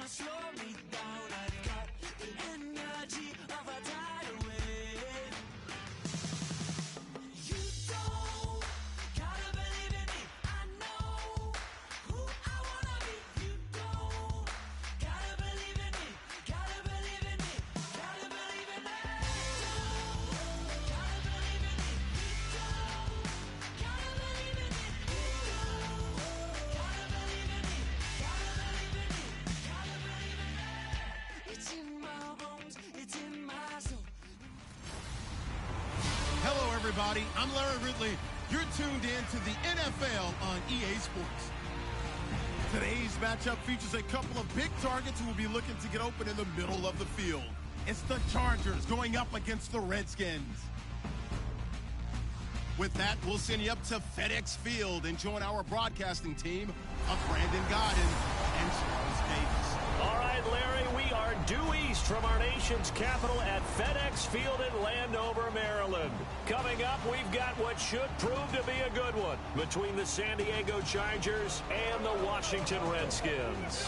slow me down. I've got the energy of a tidal wave. You don't gotta believe in me. I know who I wanna be. You don't gotta believe in me. Gotta believe in me. Gotta believe in me. Gotta believe in me. Gotta believe in me. Gotta believe in me. Gotta believe in me. Gotta believe in me. It's in my bones. It's in my soul. Hello, everybody. I'm Larry Ridley. You're tuned in to the NFL on EA Sports. Today's matchup features a couple of big targets who will be looking to get open in the middle of the field. It's the Chargers going up against the Redskins. With that, we'll send you up to FedEx Field and join our broadcasting team of Brandon Godden and Charles Davis. All right, Larry, we are due east from our nation's capital at FedEx Field in Landover, Maryland. Coming up, we've got what should prove to be a good one between the San Diego Chargers and the Washington Redskins.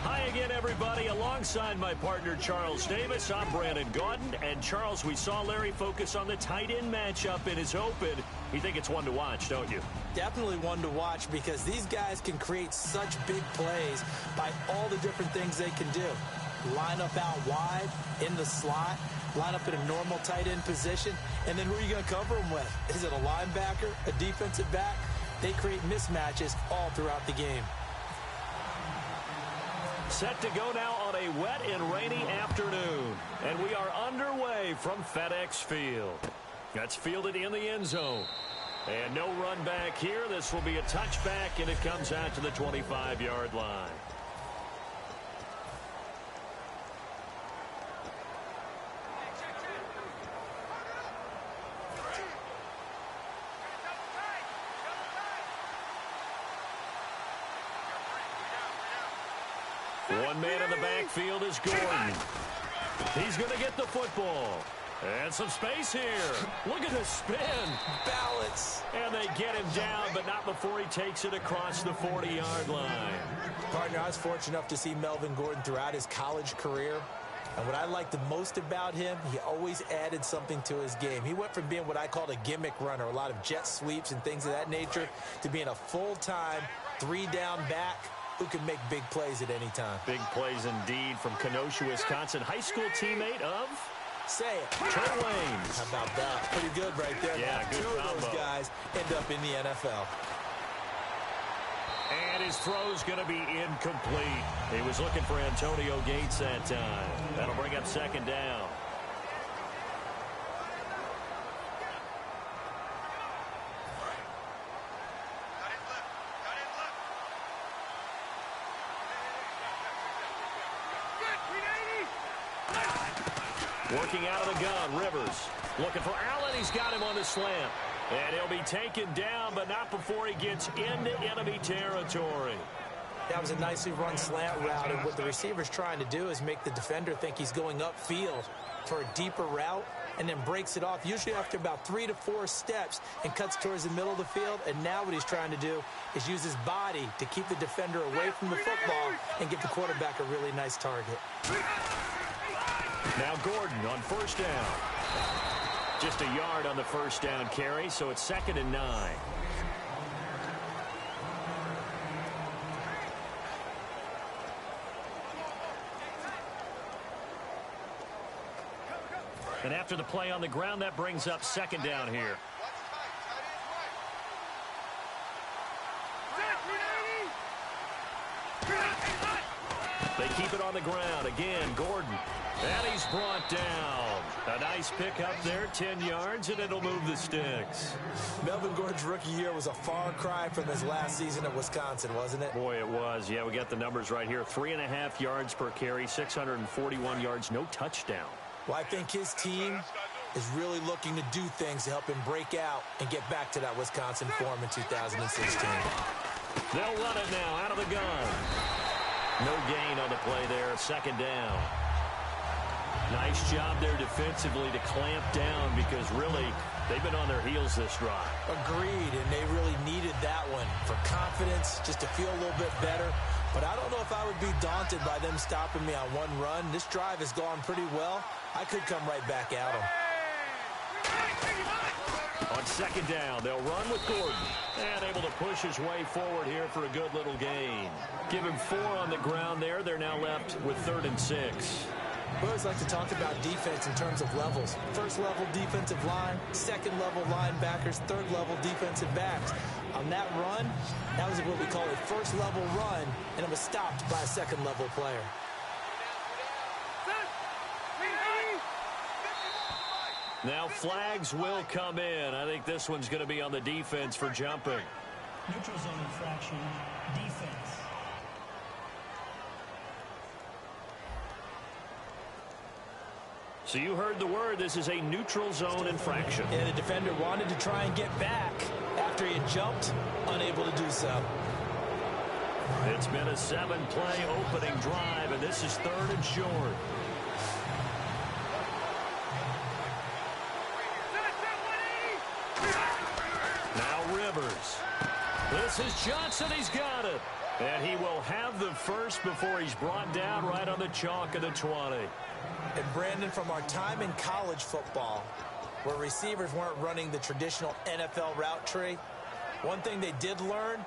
Hi again, everybody. Alongside my partner, Charles Davis, I'm Brandon Gaudin. And, Charles, we saw Larry focus on the tight end matchup in his open. You think it's one to watch, don't you? Definitely one to watch because these guys can create such big plays by all the different things they can do. Line up out wide, in the slot, line up in a normal tight end position, and then who are you going to cover them with? Is it a linebacker, a defensive back? They create mismatches all throughout the game. Set to go now on a wet and rainy afternoon. And we are underway from FedEx Field. That's fielded in the end zone. And no run back here. This will be a touchback, and it comes out to the 25-yard line. One man in the backfield is Gordon. He's going to get the football. And some space here. Look at the spin. Balance. And they get him down, but not before he takes it across the 40-yard line. Partner, I was fortunate enough to see Melvin Gordon throughout his college career. And what I liked the most about him, he always added something to his game. He went from being what I called a gimmick runner, a lot of jet sweeps and things of that nature, to being a full-time, three-down back who can make big plays at any time. Big plays indeed from Kenosha, Wisconsin. High school teammate of... Say it. Trey Waynes. How about that? Pretty good right there. Yeah, now, good two combo. of those guys end up in the NFL. And his throw's going to be incomplete. He was looking for Antonio Gates that time. That'll bring up second down. Working out of the gun, Rivers. Looking for Allen. He's got him on the slant. And he'll be taken down, but not before he gets into enemy territory. That was a nicely run slant route, and what the receiver's trying to do is make the defender think he's going upfield for a deeper route, and then breaks it off, usually after about 3 to 4 steps, and cuts towards the middle of the field. And now what he's trying to do is use his body to keep the defender away from the football and give the quarterback a really nice target. Now Gordon on first down. Just a yard on the first down carry, so it's 2nd and 9. And after the play on the ground, that brings up 2nd down here. They keep it on the ground. Again, Gordon. And he's brought down. A nice pick up there, 10 yards, and it'll move the sticks. Melvin Gordon's rookie year was a far cry from his last season at Wisconsin, wasn't it? Boy, it was. Yeah, we got the numbers right here. 3.5 yards per carry, 641 yards, no touchdown. Well, I think his team is really looking to do things to help him break out and get back to that Wisconsin form in 2016. They'll run it now out of the gun. No gain on the play there, 2nd down. Nice job there defensively to clamp down because really they've been on their heels this drive. Agreed, and they really needed that one for confidence, just to feel a little bit better. But I don't know if I would be daunted by them stopping me on one run. This drive has gone pretty well. I could come right back at them. On second down, they'll run with Gordon. And able to push his way forward here for a good little gain. Give him 4 on the ground there. They're now left with 3rd and 6. We always like to talk about defense in terms of levels. First level defensive line, second level linebackers, third level defensive backs. On that run, that was what we call a first level run, and it was stopped by a second level player. Now flags will come in. I think this one's going to be on the defense for jumping. Neutral zone infraction, defense. So you heard the word. This is a neutral zone infraction. And the defender wanted to try and get back after he had jumped, unable to do so. It's been a 7-play opening drive, and this is 3rd and short. Now Rivers. This is Johnson. He's got it. And he will have the first before he's brought down right on the chalk of the 20. And Brandon, from our time in college football, where receivers weren't running the traditional NFL route tree, one thing they did learn,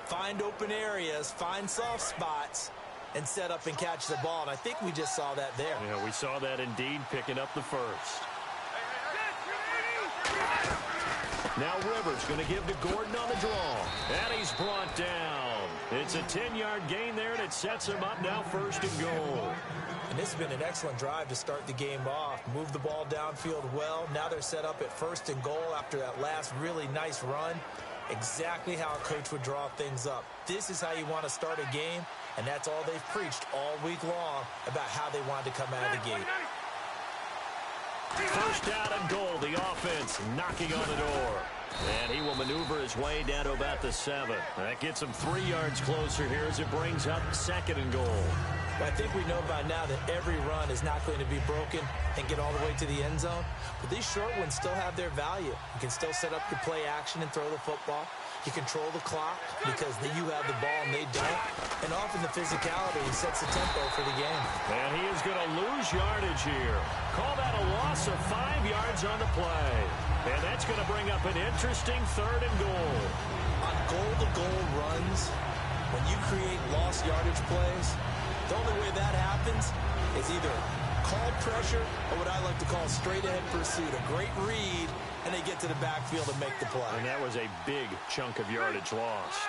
find open areas, find soft spots, and set up and catch the ball. And I think we just saw that there. Yeah, we saw that indeed, picking up the first. Now Rivers going to give to Gordon on the draw. And he's brought down. It's a 10-yard gain there, and it sets him up now 1st and goal. And this has been an excellent drive to start the game off. Move the ball downfield well. Now they're set up at 1st and goal after that last really nice run. Exactly how a coach would draw things up. This is how you want to start a game, and that's all they've preached all week long about how they wanted to come out of the gate. 1st down and goal. The offense knocking on the door. And he will maneuver his way down to about the 7. That gets him 3 yards closer here as it brings up 2nd and goal. But I think we know by now that every run is not going to be broken and get all the way to the end zone. But these short ones still have their value. You can still set up your play action and throw the football. You control the clock because you have the ball and they don't. And often the physicality sets the tempo for the game. And he is going to lose yardage here. Call that a loss of 5 yards on the play. And that's going to bring up an interesting 3rd and goal. On goal-to-goal runs, when you create lost yardage plays, the only way that happens is either called pressure or what I like to call straight-ahead pursuit. A great read, and they get to the backfield and make the play. And that was a big chunk of yardage lost.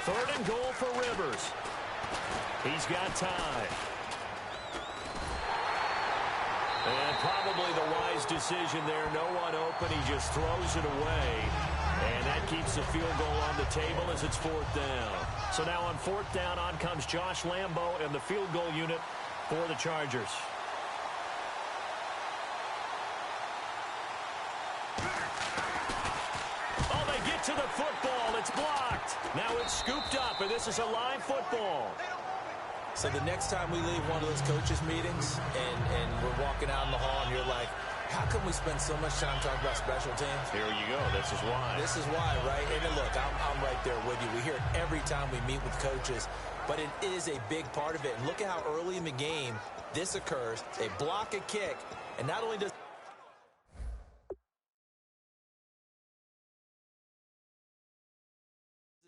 3rd and goal for Rivers. He's got time. And probably the wise decision there. No one open. He just throws it away. And that keeps the field goal on the table as it's 4th down. So now on 4th down, on comes Josh Lambo and the field goal unit for the Chargers. Oh, they get to the football. It's blocked. Now it's scooped up, and this is a live football. So the next time we leave one of those coaches' meetings and we're walking out in the hall and you're like, how come we spend so much time talking about special teams? Here you go. This is why. This is why, right? And then look, I'm right there with you. We hear it every time we meet with coaches, but it is a big part of it. And look at how early in the game this occurs. They block a kick, and not only does it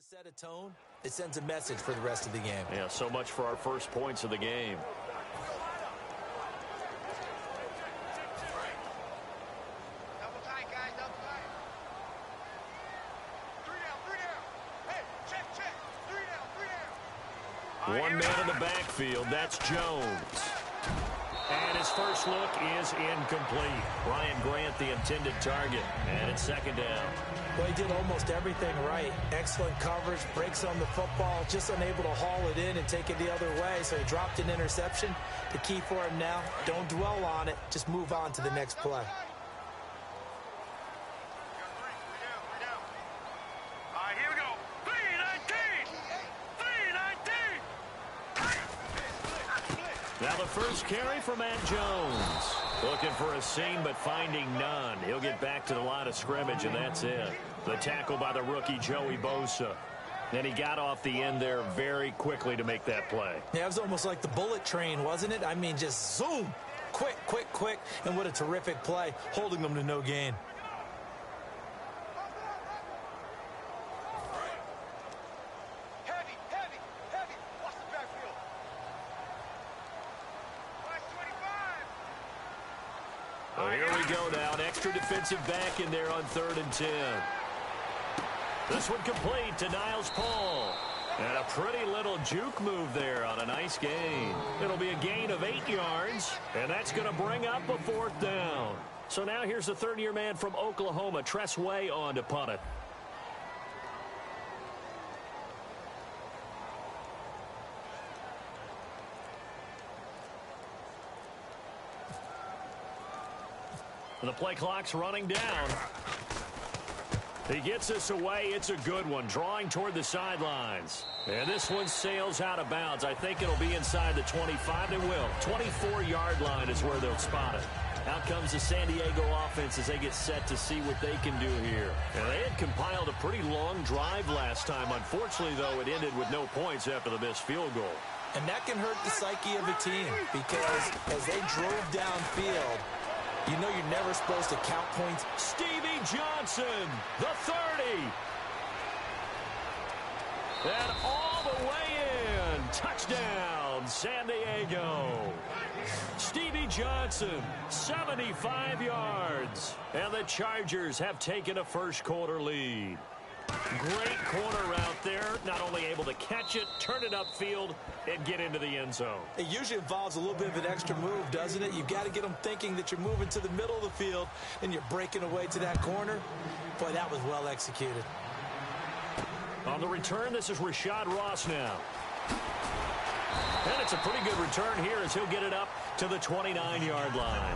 set a tone, it sends a message for the rest of the game. Yeah, so much for our first points of the game. Double tight, guys, double tight. 3 down, 3 down. Hey, check. 3 down, 3 down. One man in the backfield, that's Jones. And his first look is incomplete. Ryan Grant, the intended target, and it's 2nd down. Well, he did almost everything right. Excellent coverage, breaks on the football, just unable to haul it in and take it the other way, so he dropped an interception. The key for him now, don't dwell on it, just move on to the next play. 3 down. All right, here we go. 3-19. 3-19. Now the first carry for Matt Jones. Looking for a seam, but finding none. He'll get back to the line of scrimmage, and that's it. The tackle by the rookie, Joey Bosa. And he got off the end there very quickly to make that play. Yeah, it was almost like the bullet train, wasn't it? I mean, just zoom. Quick, quick, quick. And what a terrific play, holding them to no gain. Heavy, heavy, heavy. Watch the backfield. Watch 25. Well, here we go now. An extra defensive back in there on 3rd and 10. This one complete to Niles Paul. And a pretty little juke move there on a nice gain. It'll be a gain of 8 yards, and that's going to bring up a 4th down. So now here's the third-year man from Oklahoma, Tress Way, on to punt it. And the play clock's running down. He gets this away. It's a good one, drawing toward the sidelines. And this one sails out of bounds. I think it'll be inside the 25. It will. 24-yard line is where they'll spot it. Out comes the San Diego offense as they get set to see what they can do here. And they had compiled a pretty long drive last time. Unfortunately, though, it ended with no points after the missed field goal. And that can hurt the psyche of a team because as they drove downfield, you know you're never supposed to count points. Stevie Johnson, the 30. And all the way in. Touchdown, San Diego. Stevie Johnson, 75 yards. And the Chargers have taken a first-quarter lead. Great corner route there. Not only able to catch it, turn it upfield, and get into the end zone. It usually involves a little bit of an extra move, doesn't it? You've got to get them thinking that you're moving to the middle of the field and you're breaking away to that corner. Boy, that was well executed. On the return, this is Rashad Ross now. And it's a pretty good return here as he'll get it up to the 29-yard line.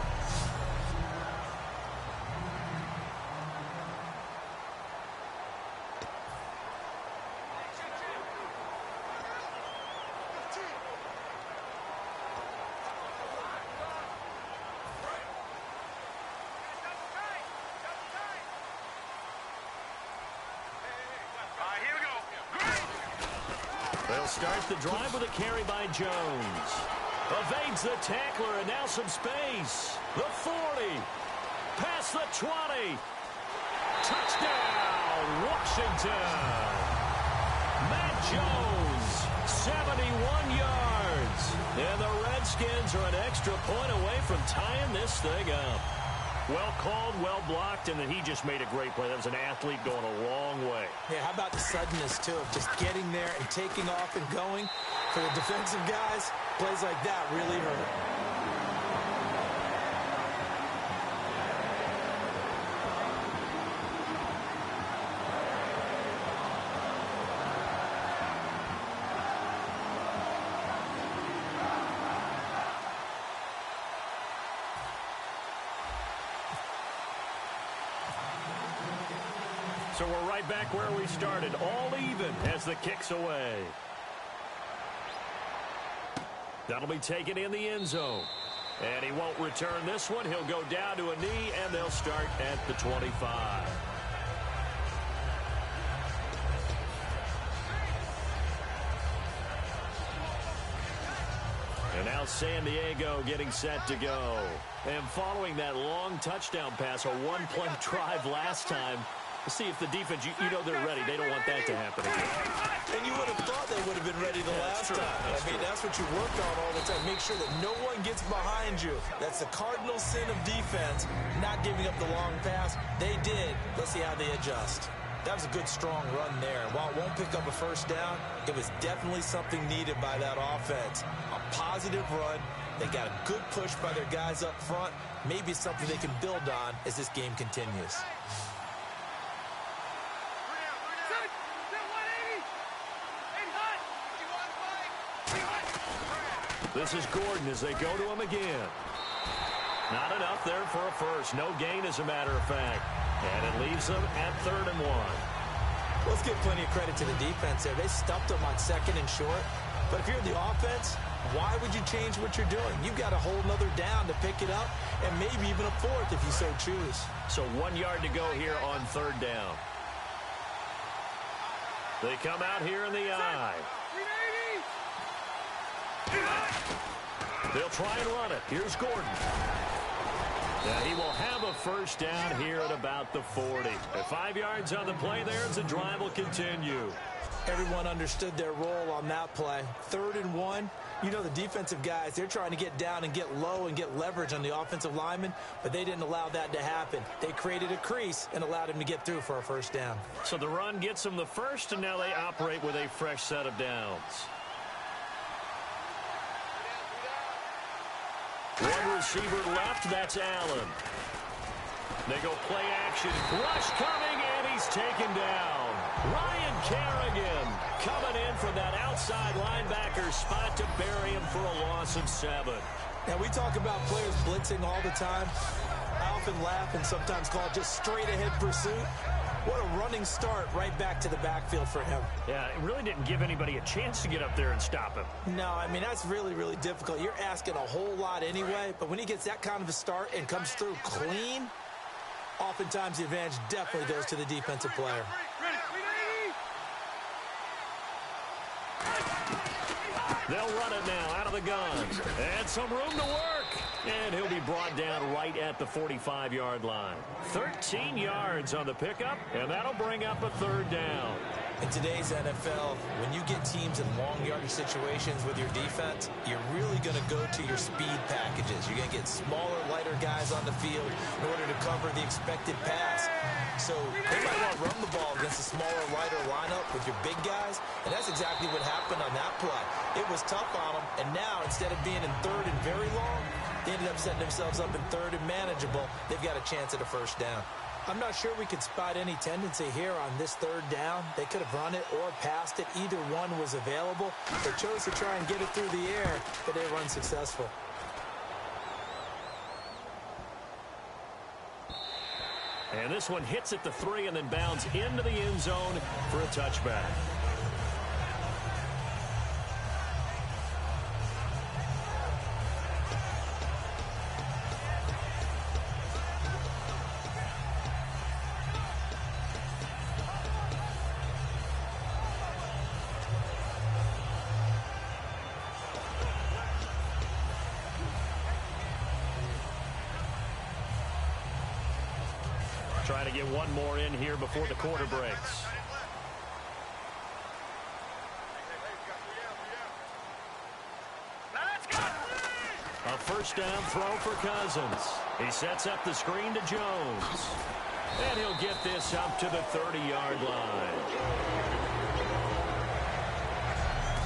They'll start the drive with a carry by Jones. Evades the tackler, and now some space. The 40. Past the 20. Touchdown, Washington. Matt Jones, 71 yards. And the Redskins are an extra point away from tying this thing up. Well called, well blocked, and then he just made a great play. That was an athlete going a long way. Yeah, how about the suddenness, too, of just getting there and taking off and going? For the defensive guys, plays like that really hurt. So we're right back where we started, all even as the kick's away. That'll be taken in the end zone. And he won't return this one. He'll go down to a knee, and they'll start at the 25. And now San Diego getting set to go. And following that long touchdown pass, a one-play drive last time, we'll see if the defense, you know they're ready. They don't want that to happen again. And you would have thought they would have been ready the last time. I mean, that's what you work on all the time. Make sure that no one gets behind you. That's the cardinal sin of defense, not giving up the long pass. They did. Let's see how they adjust. That was a good, strong run there. While it won't pick up a first down, it was definitely something needed by that offense. A positive run. They got a good push by their guys up front. Maybe something they can build on as this game continues. This is Gordon as they go to him again. Not enough there for a first. No gain, as a matter of fact. And it leaves them at 3rd and 1. Let's give plenty of credit to the defense there. They stuffed them on 2nd and short. But if you're the offense, why would you change what you're doing? You've got a whole another down to pick it up, and maybe even a 4th if you so choose. So 1 yard to go here on 3rd down. They come out here in the I. They'll try and run it. Here's Gordon. Yeah, he will have a first down here at about the 40. At 5 yards on the play there as the drive will continue. Everyone understood their role on that play. 3rd and 1. You know the defensive guys, they're trying to get down and get low and get leverage on the offensive lineman, but they didn't allow that to happen. They created a crease and allowed him to get through for a first down. So the run gets them the first, and now they operate with a fresh set of downs. One receiver left, that's Allen. They go play action. Rush coming, and he's taken down. Ryan Kerrigan coming in from that outside linebacker spot to bury him for a loss of 7. Now, we talk about players blitzing all the time. I often laugh and sometimes call it just straight-ahead pursuit. What a running start right back to the backfield for him. Yeah, it really didn't give anybody a chance to get up there and stop him. No, I mean, that's really, really difficult. You're asking a whole lot anyway, but when he gets that kind of a start and comes through clean, oftentimes the advantage definitely goes to the defensive player. They'll run it now out of the gun. And some room to work. And he'll be brought down right at the 45-yard line. 13 yards on the pickup, and that'll bring up a 3rd down. In today's NFL, when you get teams in long yardage situations with your defense, you're really going to go to your speed packages. You're going to get smaller, lighter guys on the field in order to cover the expected pass. So they might want to run the ball against a smaller, lighter lineup with your big guys, and that's exactly what happened on that play. It was tough on them, and now instead of being in 3rd and very long, they ended up setting themselves up in 3rd and manageable. They've got a chance at a first down. I'm not sure we could spot any tendency here on this 3rd down. They could have run it or passed it. Either one was available. They chose to try and get it through the air, but they were unsuccessful. And this one hits at the 3 and then bounds into the end zone for a touchback. Trying to get one more in here before the quarter breaks. A first down throw for Cousins. He sets up the screen to Jones. And he'll get this up to the 30-yard line.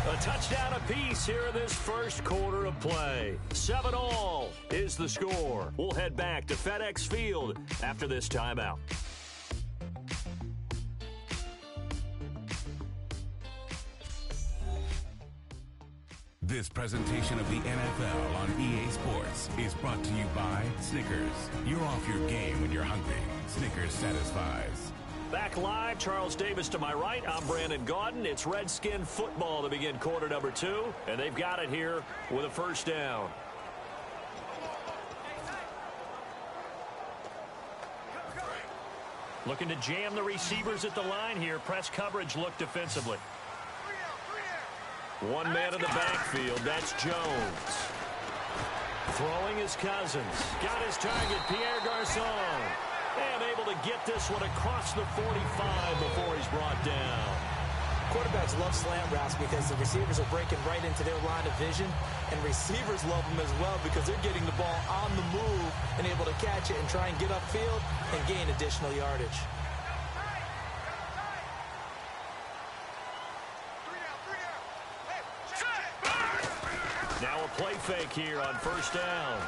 A touchdown apiece here in this first quarter of play. 7-all is the score. We'll head back to FedEx Field after this timeout. This presentation of the NFL on EA Sports is brought to you by Snickers. You're off your game when you're hungry. Snickers satisfies. Back live, Charles Davis to my right. I'm Brandon Gaudin. It's Redskin football to begin quarter number 2, and they've got it here with a first down. Looking to jam the receivers at the line here. Press coverage look defensively. One man in the backfield. That's Jones. Throwing his Cousins. Got his target, Pierre Garçon. And able to get this one across the 45 before he's brought down. Quarterbacks love slant routes because the receivers are breaking right into their line of vision, and receivers love them as well because they're getting the ball on the move and able to catch it and try and get upfield and gain additional yardage. Now a play fake here on first down.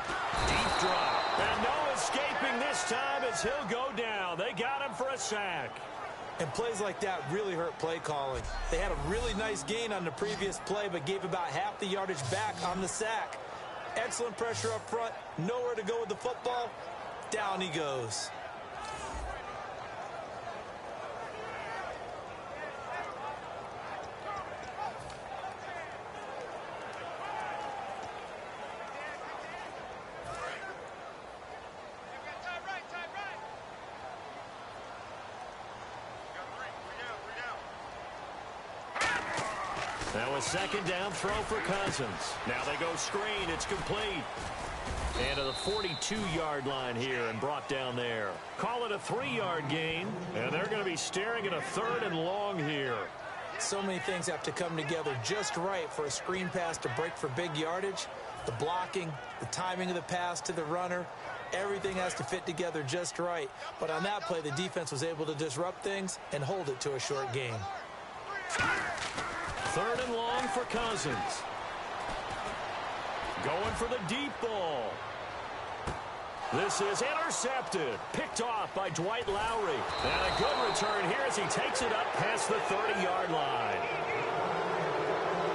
Deep drop. And no escaping this time as he'll go down. They got him for a sack. And plays like that really hurt play calling. They had a really nice gain on the previous play, but gave about half the yardage back on the sack. Excellent pressure up front. Nowhere to go with the football. Down he goes. Now a second down throw for Cousins. Now they go screen. It's complete. And to the 42-yard line here and brought down there. Call it a 3-yard gain, and they're going to be staring at a 3rd and long here. So many things have to come together just right for a screen pass to break for big yardage. The blocking, the timing of the pass to the runner, everything has to fit together just right. But on that play, the defense was able to disrupt things and hold it to a short gain. 3rd and long for Cousins. Going for the deep ball. This is intercepted. Picked off by Dwight Lowry. And a good return here as he takes it up past the 30-yard line.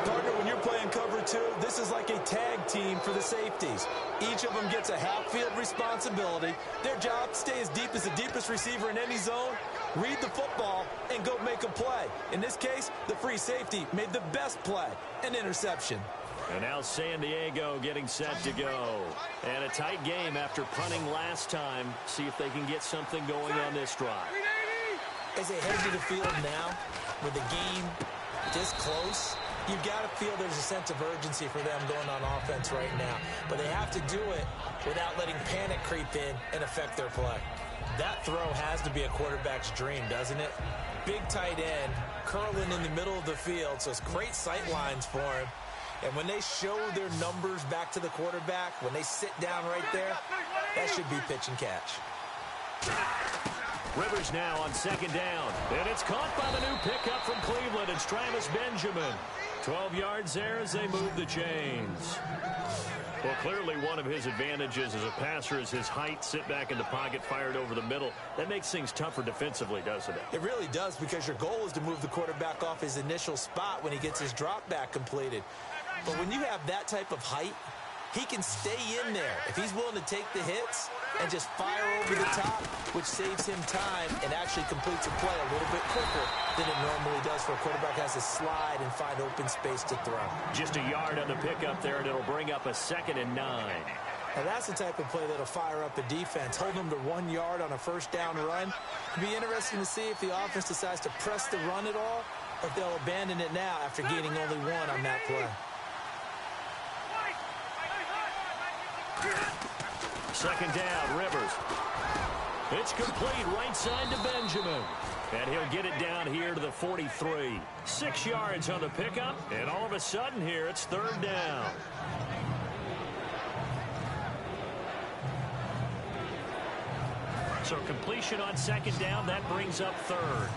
Partner, when you're playing cover 2, this is like a tag team for the safeties. Each of them gets a half-field responsibility. Their job, stay as deep as the deepest receiver in any zone, read the football, and go make a play. In this case, the free safety made the best play, an interception. And now San Diego getting set to go. And a tight game after punting last time. See if they can get something going on this drive. As they head to the field now, with the game this close, you've got to feel there's a sense of urgency for them going on offense right now. But they have to do it without letting panic creep in and affect their play. That throw has to be a quarterback's dream, doesn't it? Big tight end, curling in the middle of the field, so it's great sight lines for him. And when they show their numbers back to the quarterback, when they sit down right there, that should be pitch and catch. Rivers now on 2nd down. And it's caught by the new pickup from Cleveland. It's Travis Benjamin. 12 yards there as they move the chains. Well, clearly one of his advantages as a passer is his height. Sit back in the pocket, fired over the middle. That makes things tougher defensively, doesn't it? It really does, because your goal is to move the quarterback off his initial spot when he gets his drop back completed. But when you have that type of height, he can stay in there if he's willing to take the hits and just fire over the top, which saves him time and actually completes a play a little bit quicker than it normally does for a quarterback has to slide and find open space to throw. Just a yard on the pickup there, and it'll bring up a 2nd and 9. Now that's the type of play that'll fire up a defense, hold them to 1 yard on a 1st down run. It'll be interesting to see if the offense decides to press the run at all, or if they'll abandon it now after gaining only 1 on that play. 2nd down, Rivers. It's complete right side to Benjamin. And he'll get it down here to the 43. 6 yards on the pickup, and all of a sudden here it's 3rd down. So completion on 2nd down, that brings up 3rd.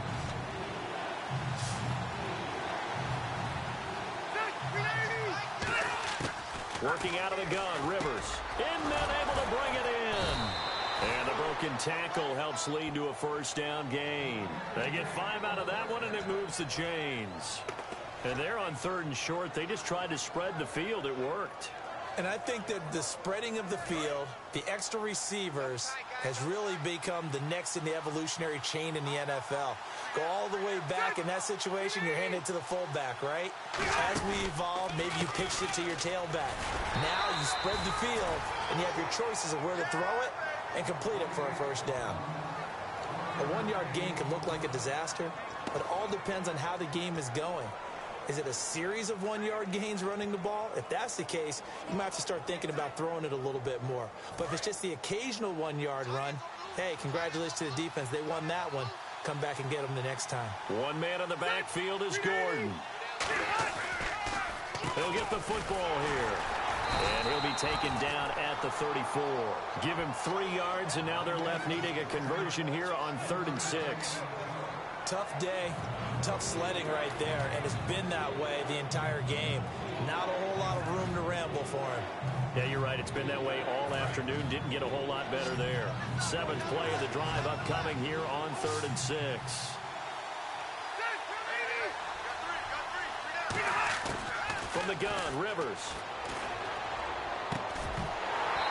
Working out of the gun, Rivers. And then able to bring it in. And the broken tackle helps lead to a 1st down gain. They get 5 out of that one, and it moves the chains. And they're on 3rd and short. They just tried to spread the field. It worked. And I think that the spreading of the field, the extra receivers, has really become the next in the evolutionary chain in the NFL. Go all the way back in that situation, you're handed to the fullback, right? As we evolve, maybe you pitch it to your tailback. Now you spread the field, and you have your choices of where to throw it and complete it for a 1st down. A 1-yard gain can look like a disaster, but it all depends on how the game is going. Is it a series of 1-yard gains running the ball? If that's the case, you might have to start thinking about throwing it a little bit more. But if it's just the occasional 1-yard run, hey, congratulations to the defense. They won that one. Come back and get them the next time. One man in the backfield is Gordon. He'll get the football here. And he'll be taken down at the 34. Give him 3 yards, and now they're left needing a conversion here on 3rd and 6. Tough day, tough sledding right there, and it's been that way the entire game. Not a whole lot of room to ramble for him. Yeah, you're right. It's been that way all afternoon. Didn't get a whole lot better there. 7th play of the drive upcoming here on 3rd and 6. From the gun, Rivers.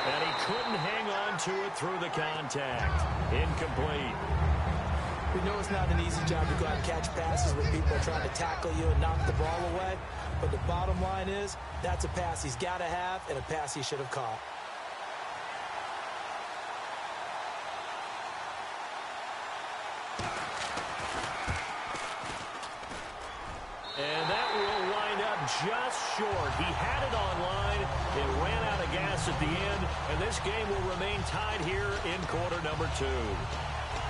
And he couldn't hang on to it through the contact. Incomplete. We know it's not an easy job to go out and catch passes when people are trying to tackle you and knock the ball away. But the bottom line is, that's a pass he's got to have and a pass he should have caught. And that will wind just short. He had it online. It ran out of gas at the end, and this game will remain tied here in quarter number 2.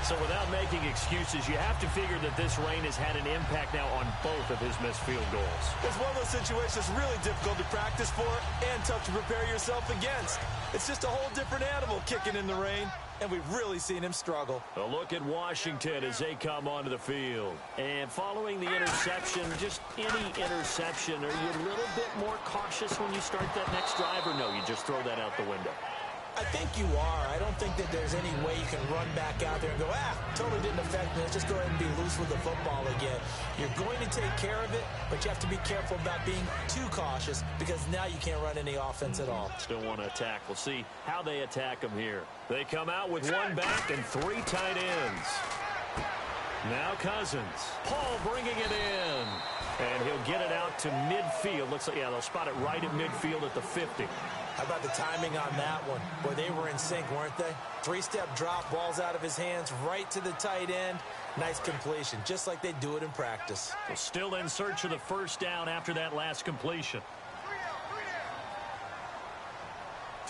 So without making excuses, you have to figure that this rain has had an impact now on both of his missed field goals. It's one of those situations really difficult to practice for and tough to prepare yourself against. It's just a whole different animal kicking in the rain, and we've really seen him struggle. A look at Washington as they come onto the field. And following the interception, just any interception, are you a little bit more cautious when you start that next drive, or no, you just throw that out the window? I think you are. I don't think that there's any way you can run back out there and go, totally didn't affect me. Let's just go ahead and be loose with the football again. You're going to take care of it, but you have to be careful about being too cautious because now you can't run any offense at all. Still want to attack. We'll see how they attack them here. They come out with one back and 3 tight ends. Now Cousins. Paul bringing it in. And he'll get it out to midfield. Looks like, they'll spot it right at midfield at the 50. How about the timing on that one? Boy, they were in sync, weren't they? 3-step drop, ball's out of his hands, right to the tight end. Nice completion, just like they do it in practice. So still in search of the first down after that last completion.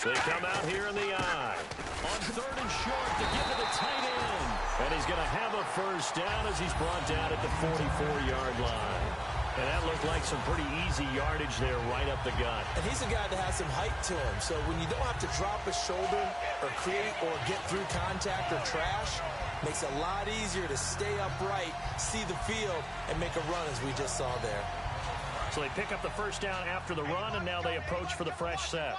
They come out here in the eye. On 3rd and short to give to the tight end. And he's going to have a first down as he's brought down at the 44-yard line. And that looked like some pretty easy yardage there right up the gut. And he's a guy that has some height to him. So when you don't have to drop a shoulder or create or get through contact or trash, makes it a lot easier to stay upright, see the field, and make a run as we just saw there. So they pick up the first down after the run, and now they approach for the fresh set.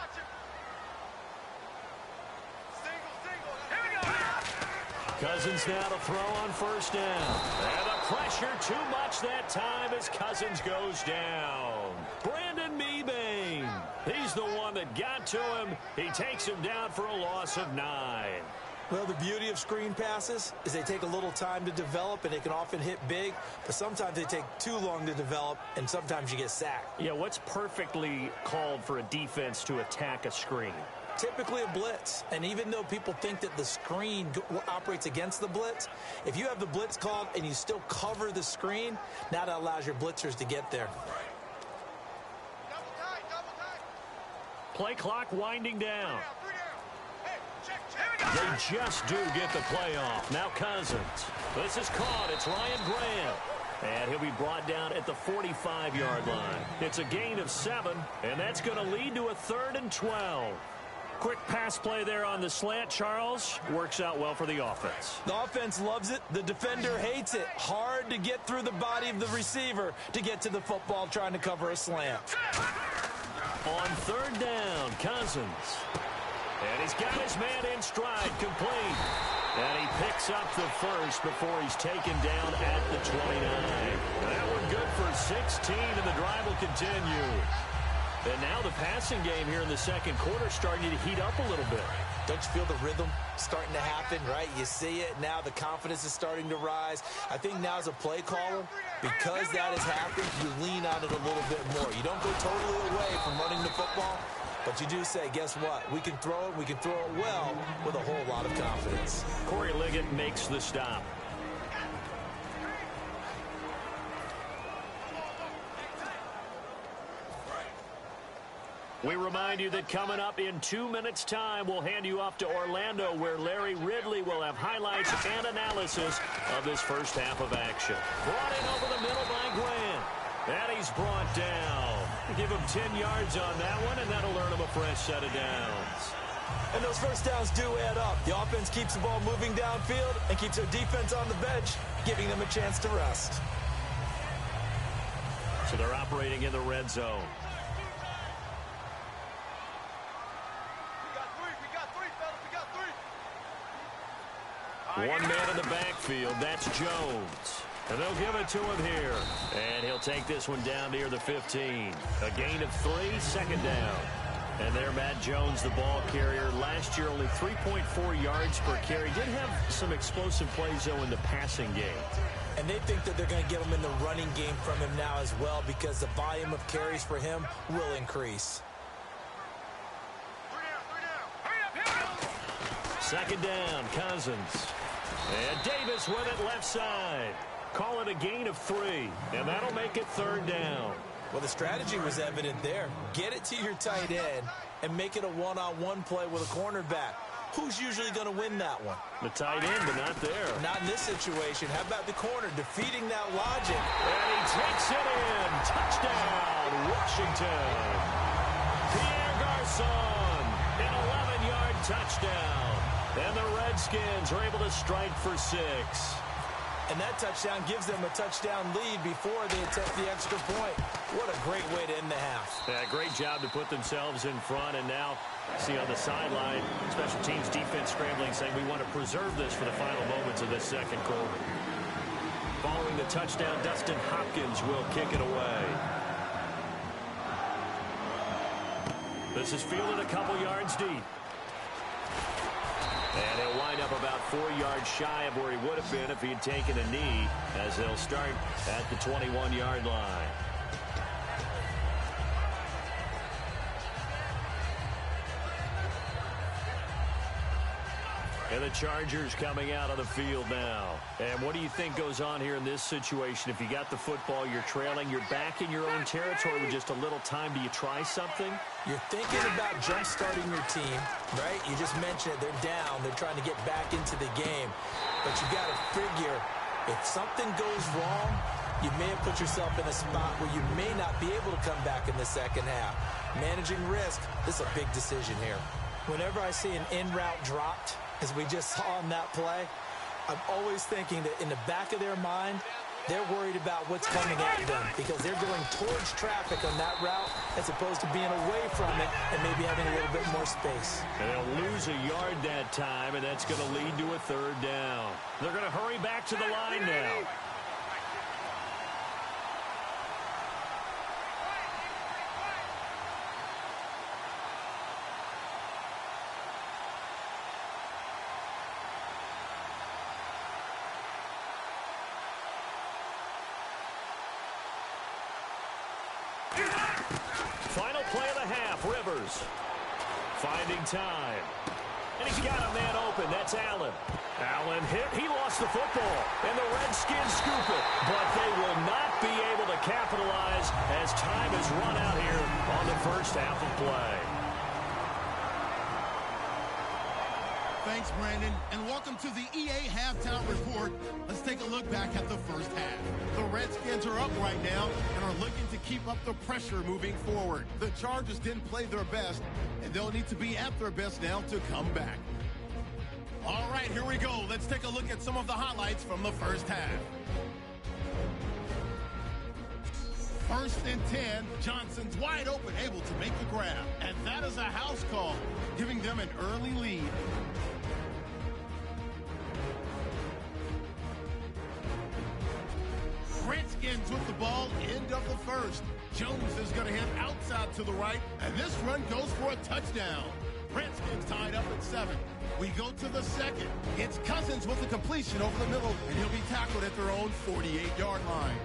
Cousins now to throw on first down. And the pressure too much that time as Cousins goes down. Brandon Mebane. He's the one that got to him. He takes him down for a loss of 9. Well, the beauty of screen passes is they take a little time to develop, and they can often hit big, but sometimes they take too long to develop, and sometimes you get sacked. Yeah, what's perfectly called for a defense to attack a screen? Typically a blitz, and even though people think that the screen operates against the blitz, if you have the blitz called and you still cover the screen, now that allows your blitzers to get there. Play clock winding down. They just do get the play off. Now Cousins. This is caught. It's Ryan Grant. And he'll be brought down at the 45-yard line. It's a gain of 7, and that's going to lead to a 3rd and 12. Quick pass play there on the slant, Charles. Works out well for the offense. The offense loves it. The defender hates it. Hard to get through the body of the receiver to get to the football trying to cover a slant. On 3rd down, Cousins. And he's got his man in stride, complete. And he picks up the first before he's taken down at the 29. That one good for 16, and the drive will continue. And now the passing game here in the second quarter starting to heat up a little bit. Don't you feel the rhythm starting to happen, right? You see it. Now the confidence is starting to rise. I think now as a play caller, because that has happened, you lean on it a little bit more. You don't go totally away from running the football, but you do say, guess what? We can throw it. We can throw it well with a whole lot of confidence. Corey Liggett makes the stop. We remind you that coming up in 2 minutes' time, we'll hand you off to Orlando, where Larry Ridley will have highlights and analysis of this first half of action. Brought in over the middle by Grant. And he's brought down. Give him 10 yards on that one, and that'll earn him a fresh set of downs. And those first downs do add up. The offense keeps the ball moving downfield and keeps their defense on the bench, giving them a chance to rest. So they're operating in the red zone. One man in the backfield, that's Jones. And they'll give it to him here. And he'll take this one down near the 15. A gain of 3, 2nd down. And there, Matt Jones, the ball carrier. Last year, only 3.4 yards per carry. Did have some explosive plays, though, in the passing game. And they think that they're going to get him in the running game from him now as well, because the volume of carries for him will increase. 2nd down, Cousins. And Davis with it left side. Call it a gain of 3, and that'll make it 3rd down. Well, the strategy was evident there. Get it to your tight end and make it a one-on-one play with a cornerback. Who's usually going to win that one? The tight end, but not there. Not in this situation. How about the corner defeating that logic? And he takes it in. Touchdown, Washington. Pierre Garçon, an 11-yard touchdown. And the Redskins are able to strike for 6. And that touchdown gives them a touchdown lead before they attempt the extra point. What a great way to end the half. Yeah, great job to put themselves in front. And now, see on the sideline, special teams defense scrambling, saying we want to preserve this for the final moments of this second quarter. Following the touchdown, Dustin Hopkins will kick it away. This is fielded a couple yards deep. And he'll wind up about 4 yards shy of where he would have been if he had taken a knee, as they'll start at the 21-yard line. And the Chargers coming out on the field now. And what do you think goes on here in this situation? If you got the football, you're trailing, you're back in your own territory with just a little time. Do you try something? You're thinking about jump-starting your team, right? You just mentioned it. They're down. They're trying to get back into the game. But you got to figure, if something goes wrong, you may have put yourself in a spot where you may not be able to come back in the second half. Managing risk, this is a big decision here. Whenever I see an in-route dropped, as we just saw in that play, I'm always thinking that in the back of their mind, they're worried about what's coming at them because they're going towards traffic on that route as opposed to being away from it and maybe having a little bit more space. And they'll lose a yard that time, and that's going to lead to a third down. They're going to hurry back to the line now. Final play of the half, Rivers. Finding time. And he's got a man open. That's Allen. Allen hit. He lost the football. And the Redskins scoop it. But they will not be able to capitalize as time has run out here on the first half of play. Thanks, Brandon, and welcome to the EA Halftime Report. Let's take a look back at the first half. The Redskins are up right now and are looking to keep up the pressure moving forward. The Chargers didn't play their best, and they'll need to be at their best now to come back. All right, here we go. Let's take a look at some of the highlights from the first half. 1st and 10, Johnson's wide open, able to make the grab. And that is a house call, giving them an early lead. Redskins with the ball, end of the first. Jones is going to hit outside to the right, and this run goes for a touchdown. Redskins tied up at 7. We go to the second. It's Cousins with the completion over the middle, and he'll be tackled at their own 48-yard line.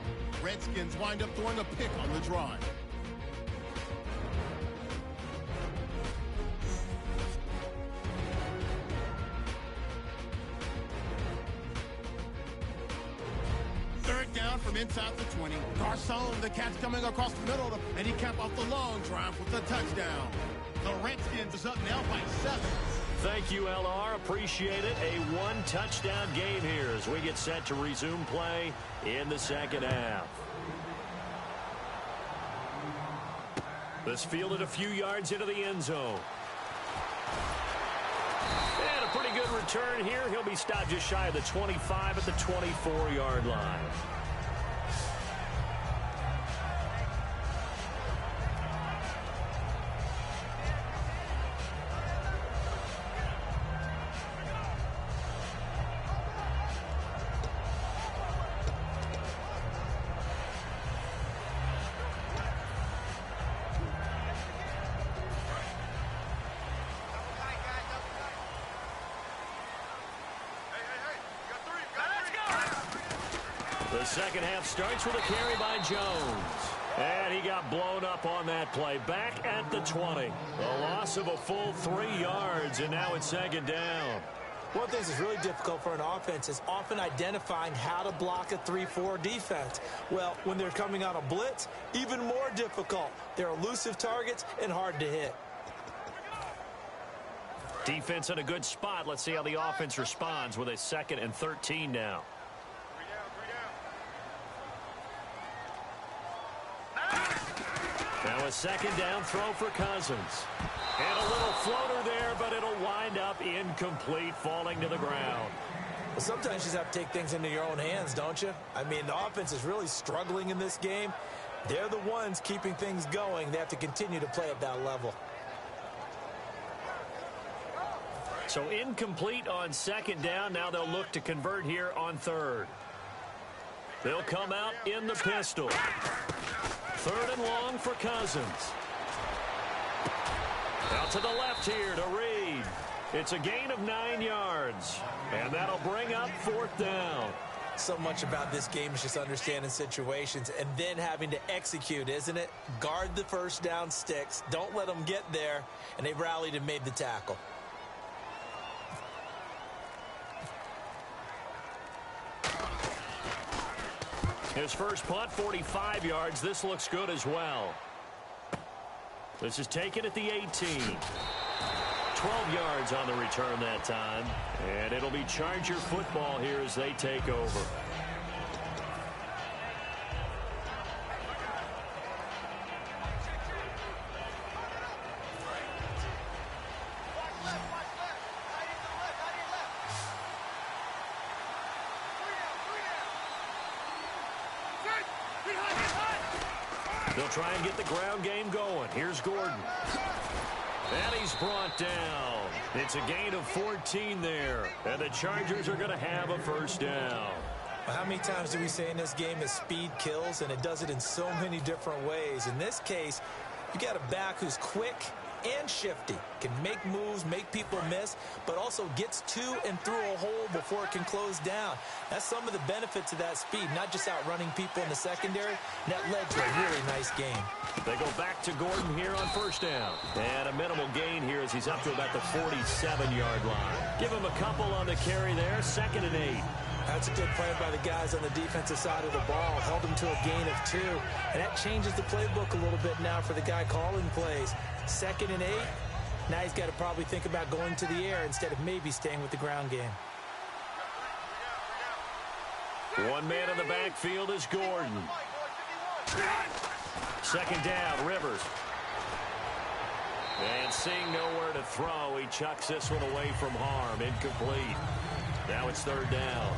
Redskins wind up throwing a pick on the drive. Third down from inside the 20. Garçon, the catch coming across the middle, and he capped off the long drive with a touchdown. The Redskins is up now by 7. Thank you, LR. Appreciate it. A one-touchdown game here as we get set to resume play in the second half. This fielded a few yards into the end zone. And a pretty good return here. He'll be stopped just shy of the 25 at the 24-yard line. The second half starts with a carry by Jones. And he got blown up on that play. Back at the 20. A loss of a full 3 yards, and now it's second down. One of the things that's really difficult for an offense is often identifying how to block a 3-4 defense. Well, when they're coming on a blitz, even more difficult. They're elusive targets and hard to hit. Defense in a good spot. Let's see how the offense responds with a 2nd and 13 now. Now a 2nd down throw for Cousins. And a little floater there, but it'll wind up incomplete, falling to the ground. Well, sometimes you just have to take things into your own hands, don't you? I mean, the offense is really struggling in this game. They're the ones keeping things going. They have to continue to play at that level. So incomplete on 2nd down. Now they'll look to convert here on 3rd. They'll come out in the pistol. 3rd and long for Cousins. Out to the left here to Reed. It's a gain of 9 yards. And that'll bring up 4th down. So much about this game is just understanding situations and then having to execute, isn't it? Guard the first down sticks. Don't let them get there. And they rallied and made the tackle. His first punt, 45 yards. This looks good as well. This is taken at the 18. 12 yards on the return that time. And it'll be Charger football here as they take over. They'll try and get the ground game going. Here's Gordon. And he's brought down. It's a gain of 14 there. And the Chargers are going to have a first down. How many times do we say in this game is speed kills, and it does it in so many different ways. In this case, you got a back who's quick and shifty, can make moves, make people miss, but also gets to and through a hole before it can close down. That's some of the benefits of that speed, not just outrunning people in the secondary. And that led to a really nice game. They go back to Gordon here on first down. And a minimal gain here as he's up to about the 47-yard line. Give him a couple on the carry there, 2nd and 8. That's a good play by the guys on the defensive side of the ball. Held him to a gain of 2. And that changes the playbook a little bit now for the guy calling plays. 2nd and 8. Now he's got to probably think about going to the air instead of maybe staying with the ground game. One man in the backfield is Gordon. 2nd down, Rivers. And seeing nowhere to throw, he chucks this one away from harm. Incomplete. Now it's 3rd down.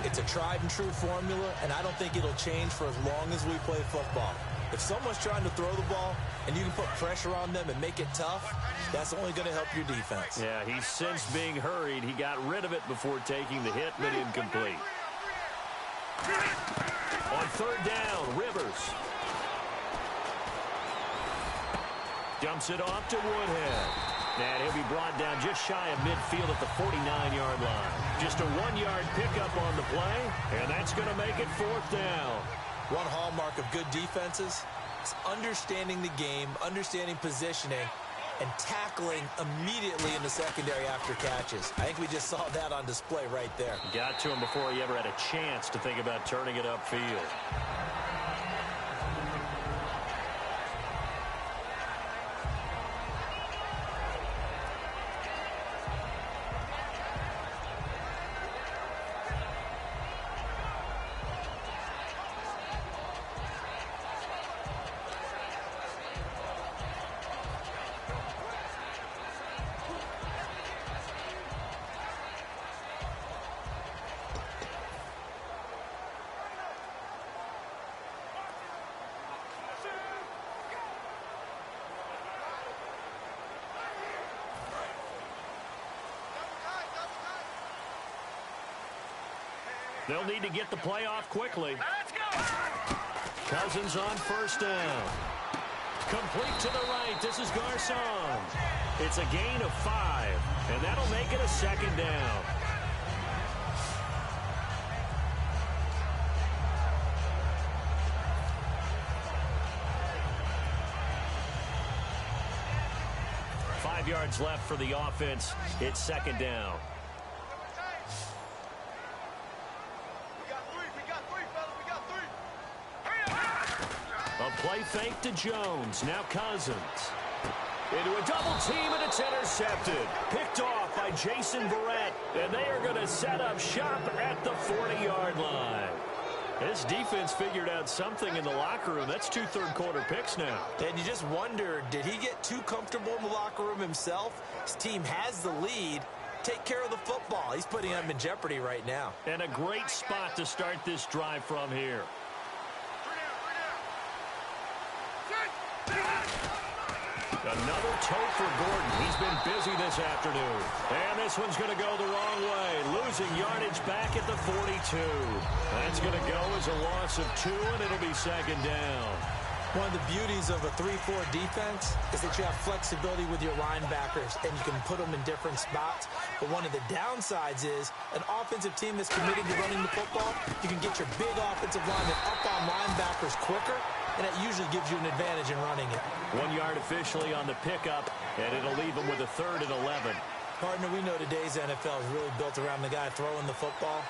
It's a tried and true formula, and I don't think it'll change for as long as we play football. If someone's trying to throw the ball and you can put pressure on them and make it tough, that's only going to help your defense. Yeah, he's sensed being hurried. He got rid of it before taking the hit, but incomplete. On 3rd down, Rivers. Dumps it off to Woodhead. And he'll be brought down just shy of midfield at the 49-yard line. Just a 1-yard pickup on the play, and that's going to make it 4th down. One hallmark of good defenses is understanding the game, understanding positioning, and tackling immediately in the secondary after catches. I think we just saw that on display right there. Got to him before he ever had a chance to think about turning it upfield. They'll need to get the play off quickly. Let's go! Cousins on 1st down. Complete to the right. This is Garcon. It's a gain of 5, and that'll make it a 2nd down. Five yards left for the offense. It's 2nd down. Play fake to Jones. Now Cousins. Into a double team, and it's intercepted. Picked off by Jason Verrett. And they are going to set up shop at the 40-yard line. This defense figured out something in the locker room. That's 2 third-quarter picks now. And you just wonder, did he get too comfortable in the locker room himself? His team has the lead. Take care of the football. He's putting them in jeopardy right now. And a great spot to start this drive from here. Another tote for Gordon. He's been busy this afternoon. And this one's going to go the wrong way. Losing yardage back at the 42. That's going to go as a loss of 2, and it'll be second down. One of the beauties of a 3-4 defense is that you have flexibility with your linebackers, and you can put them in different spots. But one of the downsides is an offensive team that's committed to running the football, you can get your big offensive linemen up on linebackers quicker, and that usually gives you an advantage in running it. 1 yard officially on the pickup, and it'll leave them with a 3rd and 11. Partner, we know today's NFL is really built around the guy throwing the football.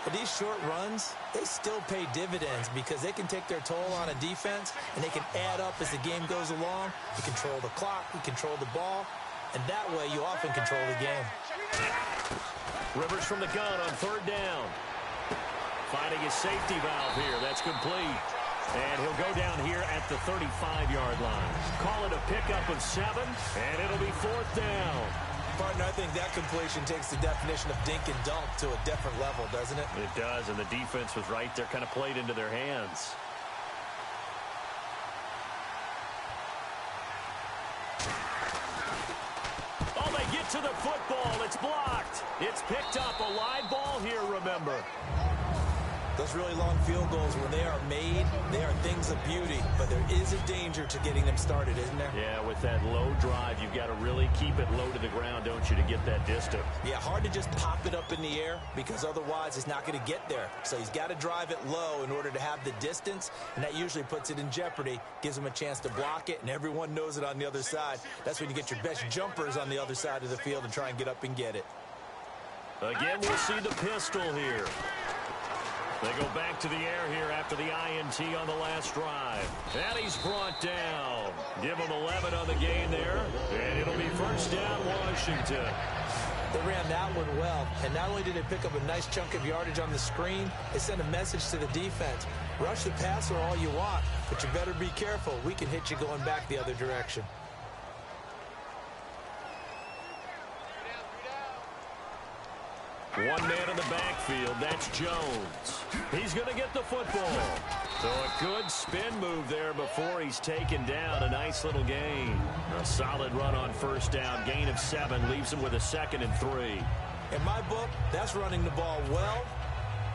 But these short runs, they still pay dividends because they can take their toll on a defense, and they can add up as the game goes along. You control the clock, you control the ball, and that way you often control the game. Rivers from the gun on 3rd down. Finding his safety valve here. That's complete. And he'll go down here at the 35-yard line. Call it a pickup of 7, and it'll be 4th down. Partner, I think that completion takes the definition of dink and dunk to a different level, doesn't it? It does, and the defense was right there, kind of played into their hands. Oh, they get to the football. It's blocked. It's picked up. A live ball here, remember. Those really long field goals, when they are made, they are things of beauty. But there is a danger to getting them started, isn't there? Yeah, with that low drive, you've got to really keep it low to the ground, don't you, to get that distance. Yeah, hard to just pop it up in the air because otherwise it's not going to get there. So he's got to drive it low in order to have the distance, and that usually puts it in jeopardy, gives him a chance to block it, and everyone knows it on the other side. That's when you get your best jumpers on the other side of the field and try and get up and get it. Again, we'll see the pistol here. They go back to the air here after the INT on the last drive. And he's brought down. Give him 11 on the gain there. And it'll be 1st down, Washington. They ran that one well. And not only did they pick up a nice chunk of yardage on the screen, they sent a message to the defense. Rush the passer all you want, but you better be careful. We can hit you going back the other direction. One man in the backfield, that's Jones. He's going to get the football. So a good spin move there before he's taken down. A nice little gain. A solid run on 1st down. Gain of 7 leaves him with a 2nd and 3. In my book, that's running the ball well,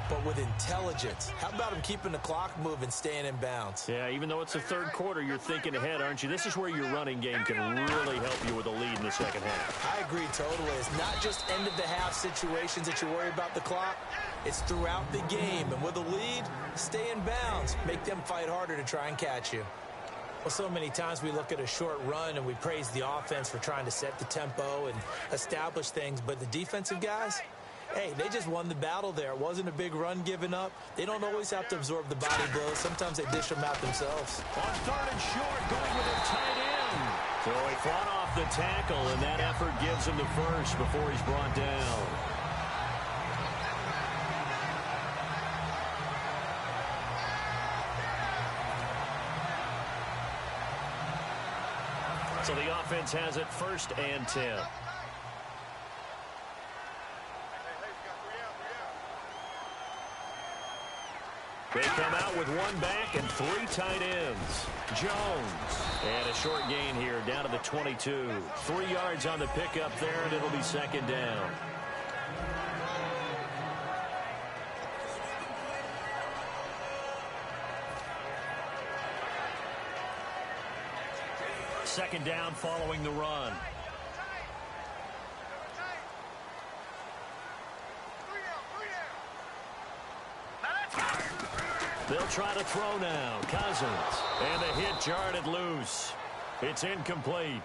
but with intelligence. How about him keeping the clock moving, staying in bounds? Yeah, even though it's the 3rd quarter, you're thinking ahead, aren't you? This is where your running game can really help you with a lead in the 2nd half. I agree totally. It's not just end-of-the-half situations that you worry about the clock. It's throughout the game. And with a lead, stay in bounds. Make them fight harder to try and catch you. Well, so many times we look at a short run and we praise the offense for trying to set the tempo and establish things. But the defensive guys, hey, they just won the battle there. It wasn't a big run given up. They don't always have to absorb the body blows. Sometimes they dish them out themselves. On 3rd and short, going with a tight end. So he fought off the tackle, and that effort gives him the 1st before he's brought down. So the offense has it 1st and 10. They come out with 1 back and 3 tight ends. Jones. And a short gain here down to the 22. 3 yards on the pickup there, and it'll be 2nd down. Second down following the run. They'll try to throw now. Cousins. And the hit jarred it loose. It's incomplete.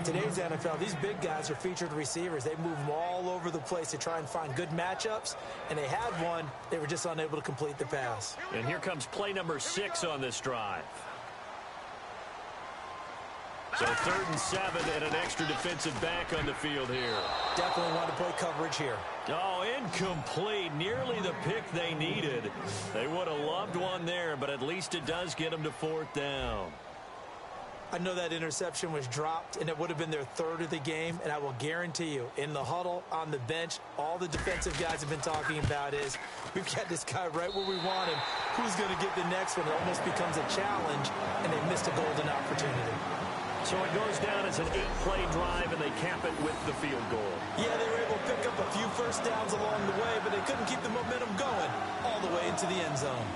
today's NFL, these big guys are featured receivers. They move them all over the place to try and find good matchups, and they had one. They were just unable to complete the pass. And here comes play number 6 on this drive. So 3rd and 7 and an extra defensive back on the field here. Definitely want to play coverage here. Oh, incomplete. Nearly the pick they needed. They would have loved one there, but at least it does get them to 4th down. I know that interception was dropped, and it would have been their 3rd of the game, and I will guarantee you, in the huddle, on the bench, all the defensive guys have been talking about is, we've got this guy right where we want him. Who's going to get the next one? It almost becomes a challenge, and they missed a golden opportunity. So it goes down as an 8-play drive, and they cap it with the field goal. Yeah, they were able to pick up a few first downs along the way, but they couldn't keep the momentum going all the way into the end zone.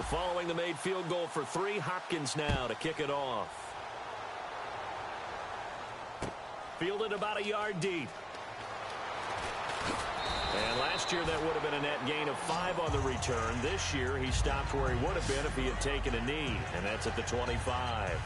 Following the made field goal for 3, Hopkins now to kick it off. Fielded about a yard deep. And last year that would have been a net gain of 5 on the return. This year he stopped where he would have been if he had taken a knee, and that's at the 25.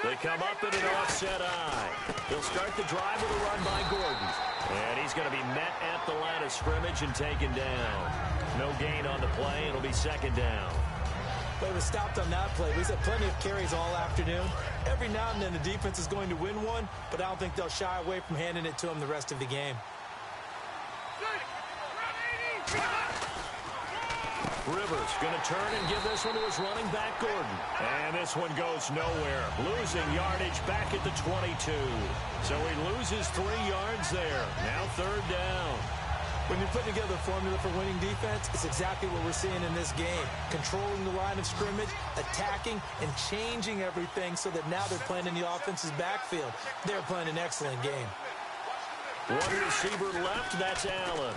They come up in an offset eye. They'll start the drive with a run by Gordon. And he's going to be met at the line of scrimmage and taken down. No gain on the play. It'll be 2nd down. But it was stopped on that play. He's had plenty of carries all afternoon. Every now and then the defense is going to win one, but I don't think they'll shy away from handing it to him the rest of the game. Rivers going to turn and give this one to his running back, Gordon. And this one goes nowhere. Losing yardage back at the 22. So he loses 3 yards there. Now 3rd down. When you're putting together a formula for winning defense, it's exactly what we're seeing in this game. Controlling the line of scrimmage, attacking, and changing everything so that now they're playing in the offense's backfield. They're playing an excellent game. One receiver left, that's Allen.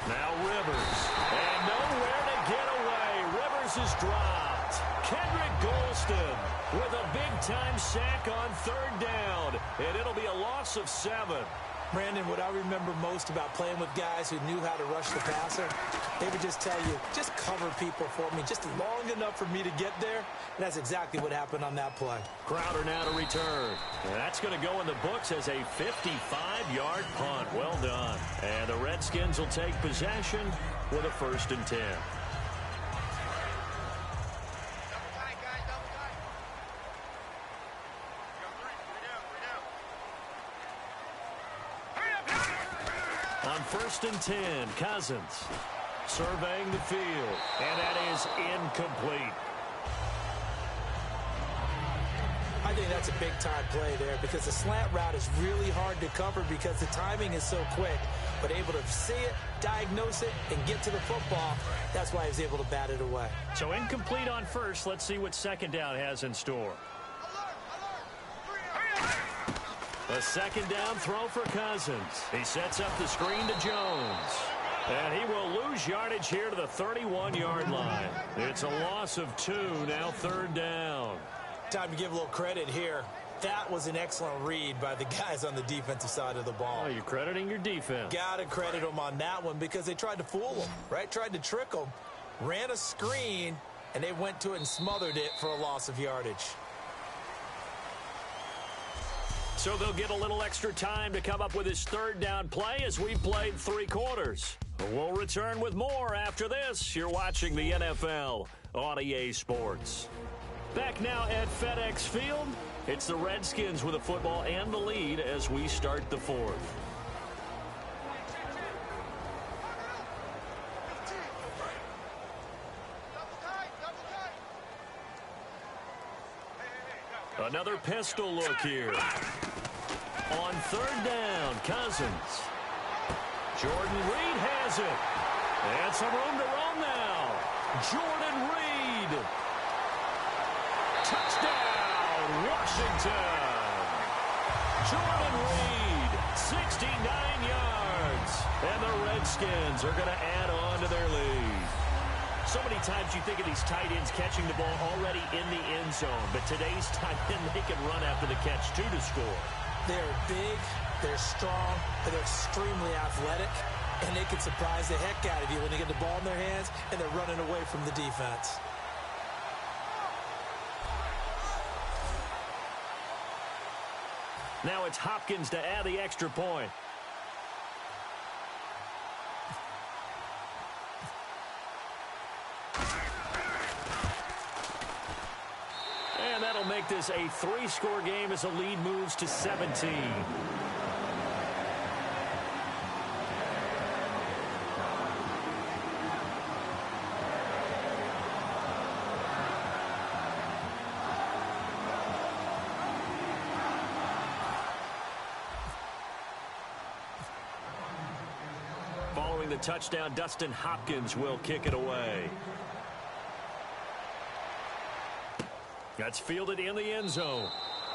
Now Rivers. And nowhere to get away. Rivers is dropped. Kendrick Golston with a big-time sack on 3rd down. And it'll be a loss of 7. Brandon, what I remember most about playing with guys who knew how to rush the passer, they would just tell you, just cover people for me, just long enough for me to get there. And that's exactly what happened on that play. Crowder now to return. And that's going to go in the books as a 55-yard punt. Well done. And the Redskins will take possession with a 1st and 10. On 1st and 10, Cousins surveying the field, and that is incomplete. I think that's a big-time play there because the slant route is really hard to cover because the timing is so quick. But able to see it, diagnose it, and get to the football, that's why he was able to bat it away. So incomplete on 1st. Let's see what 2nd down has in store. A 2nd down throw for Cousins. He sets up the screen to Jones. And he will lose yardage here to the 31-yard line. It's a loss of 2, now 3rd down. Time to give a little credit here. That was an excellent read by the guys on the defensive side of the ball. Oh, you're crediting your defense. Got to credit them on that one because they tried to fool them, right? Tried to trick them, ran a screen, and they went to it and smothered it for a loss of yardage. So they'll get a little extra time to come up with his third down play as we played 3 quarters. We'll return with more after this. You're watching the NFL on EA Sports. Back now at FedEx Field, it's the Redskins with the football and the lead as we start the 4th. Another pistol look here. On 3rd down, Cousins. Jordan Reed has it. And some room to roam now. Jordan Reed. Touchdown, Washington. Jordan Reed, 69 yards. And the Redskins are going to add on to their lead. So many times you think of these tight ends catching the ball already in the end zone. But today's tight end, they can run after the catch, too, to score. They're big, they're strong, and they're extremely athletic. And they can surprise the heck out of you when they get the ball in their hands and they're running away from the defense. Now it's Hopkins to add the extra point. And that'll make this a 3-score game as the lead moves to 17. Following the touchdown, Dustin Hopkins will kick it away. That's fielded in the end zone.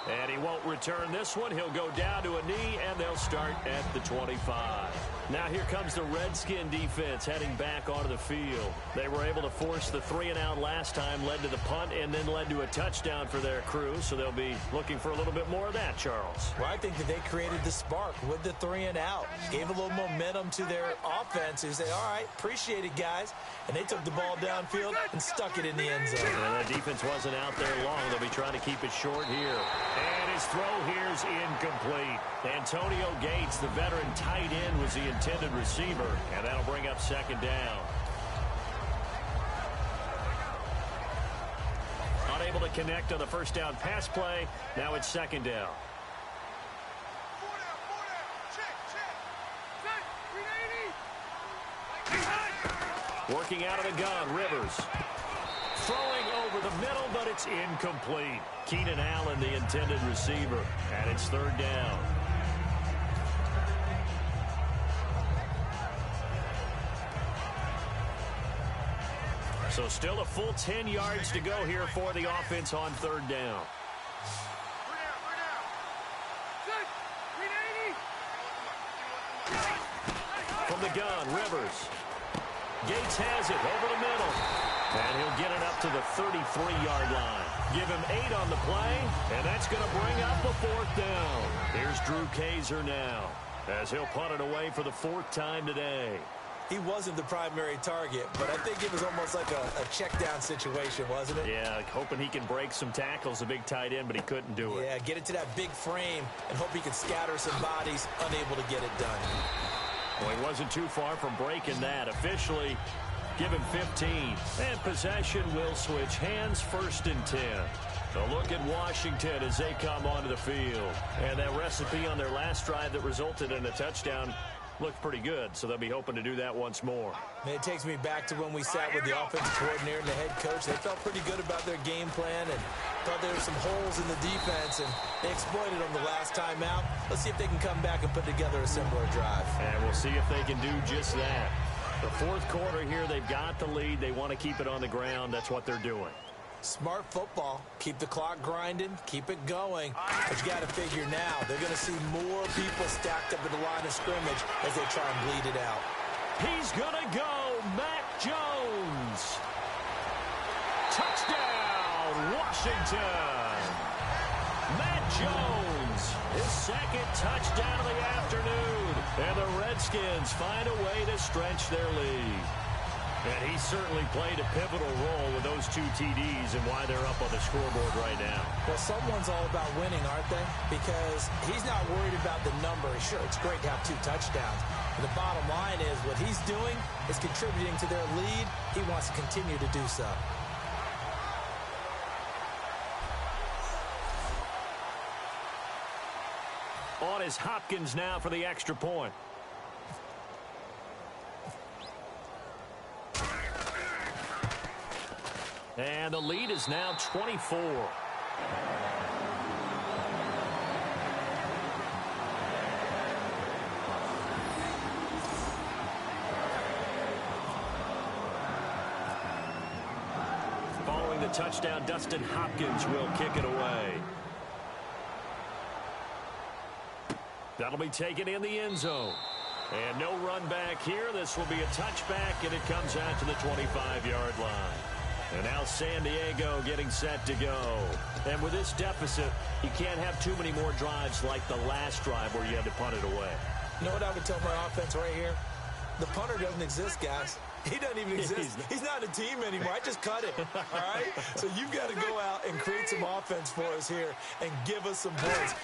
And he won't return this one. He'll go down to a knee, and they'll start at the 25. Now here comes the Redskin defense heading back onto the field. They were able to force the 3-and-out last time, led to the punt, and then led to a touchdown for their crew. So they'll be looking for a little bit more of that, Charles. Well, I think that they created the spark with the 3-and-out. Gave a little momentum to their offense. They said, all right, appreciate it, guys. And they took the ball downfield and stuck it in the end zone. And the defense wasn't out there long. They'll be trying to keep it short here. And his throw here is incomplete. Antonio Gates, the veteran tight end, was the intended receiver. And that'll bring up 2nd down. Unable to connect on the 1st down pass play. Now it's 2nd down. 4 down, check, 380. Working out of the gun, Rivers. Throwing over the middle, but it's incomplete. Keenan Allen, the intended receiver, and it's 3rd down. So still a full 10 yards to go here for the offense on 3rd down. 3 down. Check, 380. From the gun, Rivers. Gates has it over the middle. And he'll get it up to the 33-yard line. Give him 8 on the play, and that's going to bring up a 4th down. Here's Drew Kaiser now, as he'll punt it away for the 4th time today. He wasn't the primary target, but I think it was almost like a check-down situation, wasn't it? Yeah, hoping he can break some tackles, a big tight end, but he couldn't do it. Yeah, get it to that big frame and hope he can scatter some bodies, unable to get it done. Well, he wasn't too far from breaking that. Officially, give him 15. And possession will switch hands, 1st and 10. A look at Washington as they come onto the field. And that recipe on their last drive that resulted in a touchdown looked pretty good, so they'll be hoping to do that once more. And it takes me back to when we sat with the offensive coordinator and the head coach. They felt pretty good about their game plan and thought there were some holes in the defense, and they exploited them the last time out. Let's see if they can come back and put together a similar drive. And we'll see if they can do just that. The 4th quarter here, they've got the lead. They want to keep it on the ground. That's what they're doing. Smart football. Keep the clock grinding. Keep it going. But you got to figure now, they're going to see more people stacked up at the line of scrimmage as they try and bleed it out. He's going to go. Mac Jones. Touchdown, Washington. Matt Jones, his second touchdown of the afternoon. And the Redskins find a way to stretch their lead. And he certainly played a pivotal role with those 2 TDs and why they're up on the scoreboard right now. Well, someone's all about winning, aren't they? Because he's not worried about the number. Sure, it's great to have 2 touchdowns. But the bottom line is what he's doing is contributing to their lead. He wants to continue to do so. On is Hopkins now for the extra point. And the lead is now 24. Following the touchdown, Dustin Hopkins will kick it away. That'll be taken in the end zone. And no run back here. This will be a touchback, and it comes out to the 25-yard line. And now San Diego getting set to go. And with this deficit, you can't have too many more drives like the last drive where you had to punt it away. You know what I would tell my offense right here? The punter doesn't exist, guys. He doesn't even exist. He's not a team anymore. I just cut it, all right? So you've got to go out and create some offense for us here and give us some points.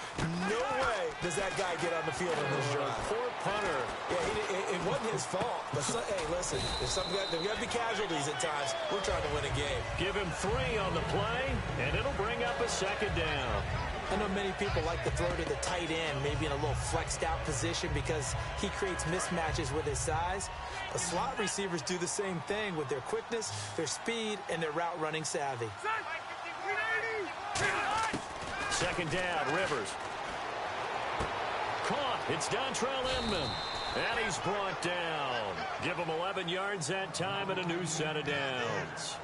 No way does that guy get on the field in this drive. Poor punter. Yeah, it wasn't his fault. But, hey, listen, there's got to be casualties at times. We're trying to win a game. Give him 3 on the play, and it'll bring up a second down. I know many people like to throw to the tight end, maybe in a little flexed out position because he creates mismatches with his size. But slot receivers do the same thing with their quickness, their speed, and their route running savvy. Second down, Rivers. Caught. It's Dontrell Inman. And he's brought down. Give him 11 yards that time and a new set of downs.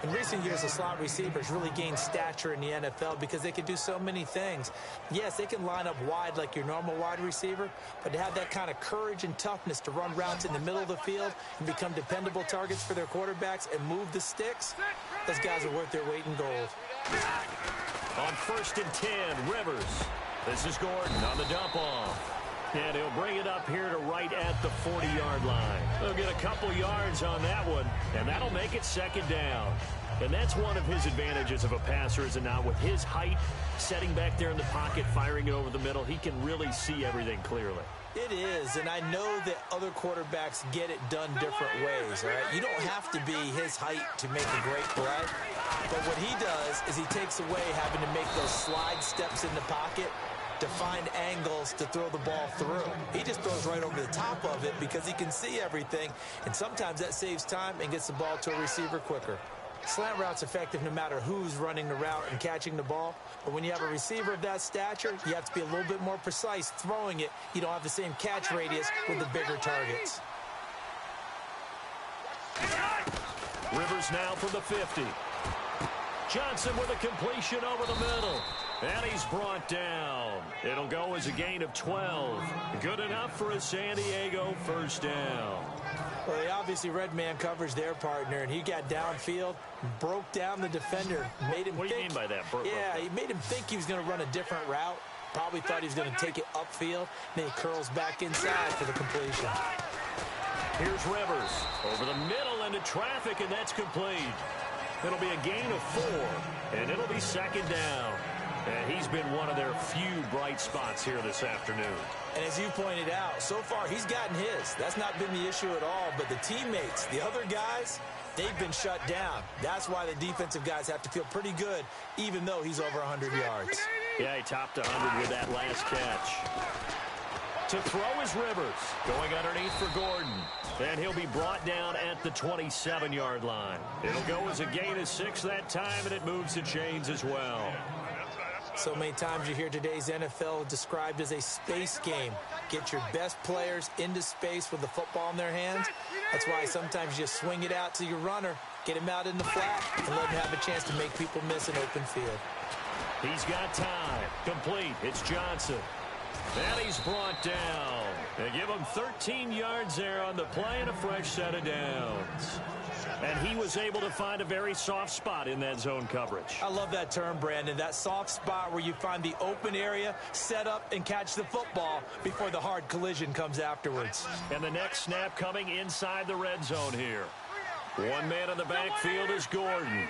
In recent years, the slot receivers really gained stature in the NFL because they can do so many things. Yes, they can line up wide like your normal wide receiver, but to have that kind of courage and toughness to run routes in the middle of the field and become dependable targets for their quarterbacks and move the sticks, those guys are worth their weight in gold. On 1st and 10, Rivers. This is Gordon on the dump off. And he'll bring it up here to right at the 40-yard line. They'll get a couple yards on that one, and that'll make it second down. And that's one of his advantages of a passer, is it not? With his height, setting back there in the pocket, firing it over the middle, he can really see everything clearly. It is, and I know that other quarterbacks get it done different ways, all right? You don't have to be his height to make a great play, but what he does is he takes away having to make those slide steps in the pocket to find angles to throw the ball through. He just throws right over the top of it because he can see everything, and sometimes that saves time and gets the ball to a receiver quicker. Slant route's effective no matter who's running the route and catching the ball, but when you have a receiver of that stature, you have to be a little bit more precise throwing it. You don't have the same catch radius with the bigger targets. Rivers now from the 50. Johnson with a completion over the middle. And he's brought down. It'll go as a gain of 12. Good enough for a San Diego first down. Well, they obviously red man coverage their partner, and he got downfield, broke down the defender, made him What do you mean by that? He made him think he was going to run a different route. Probably thought he was going to take it upfield. Then he curls back inside for the completion. Here's Rivers over the middle into traffic, and that's complete. It'll be a gain of 4, and it'll be second down. And he's been one of their few bright spots here this afternoon. And as you pointed out, so far he's gotten his. That's not been the issue at all. But the teammates, the other guys, they've been shut down. That's why the defensive guys have to feel pretty good, even though he's over 100 yards. Yeah, he topped 100 with that last catch. To throw is Rivers, going underneath for Gordon. And he'll be brought down at the 27-yard line. It'll go as a gain of 6 that time, and it moves the chains as well. So many times you hear today's NFL described as a space game. Get your best players into space with the football in their hands. That's why sometimes you swing it out to your runner, get him out in the flat, and let him have a chance to make people miss an open field. He's got time. Complete. It's Johnson. And he's brought down. They give him 13 yards there on the play and a fresh set of downs. And he was able to find a very soft spot in that zone coverage. I love that term, Brandon. That soft spot where you find the open area, set up, and catch the football before the hard collision comes afterwards. And the next snap coming inside the red zone here. One man in the backfield is Gordon.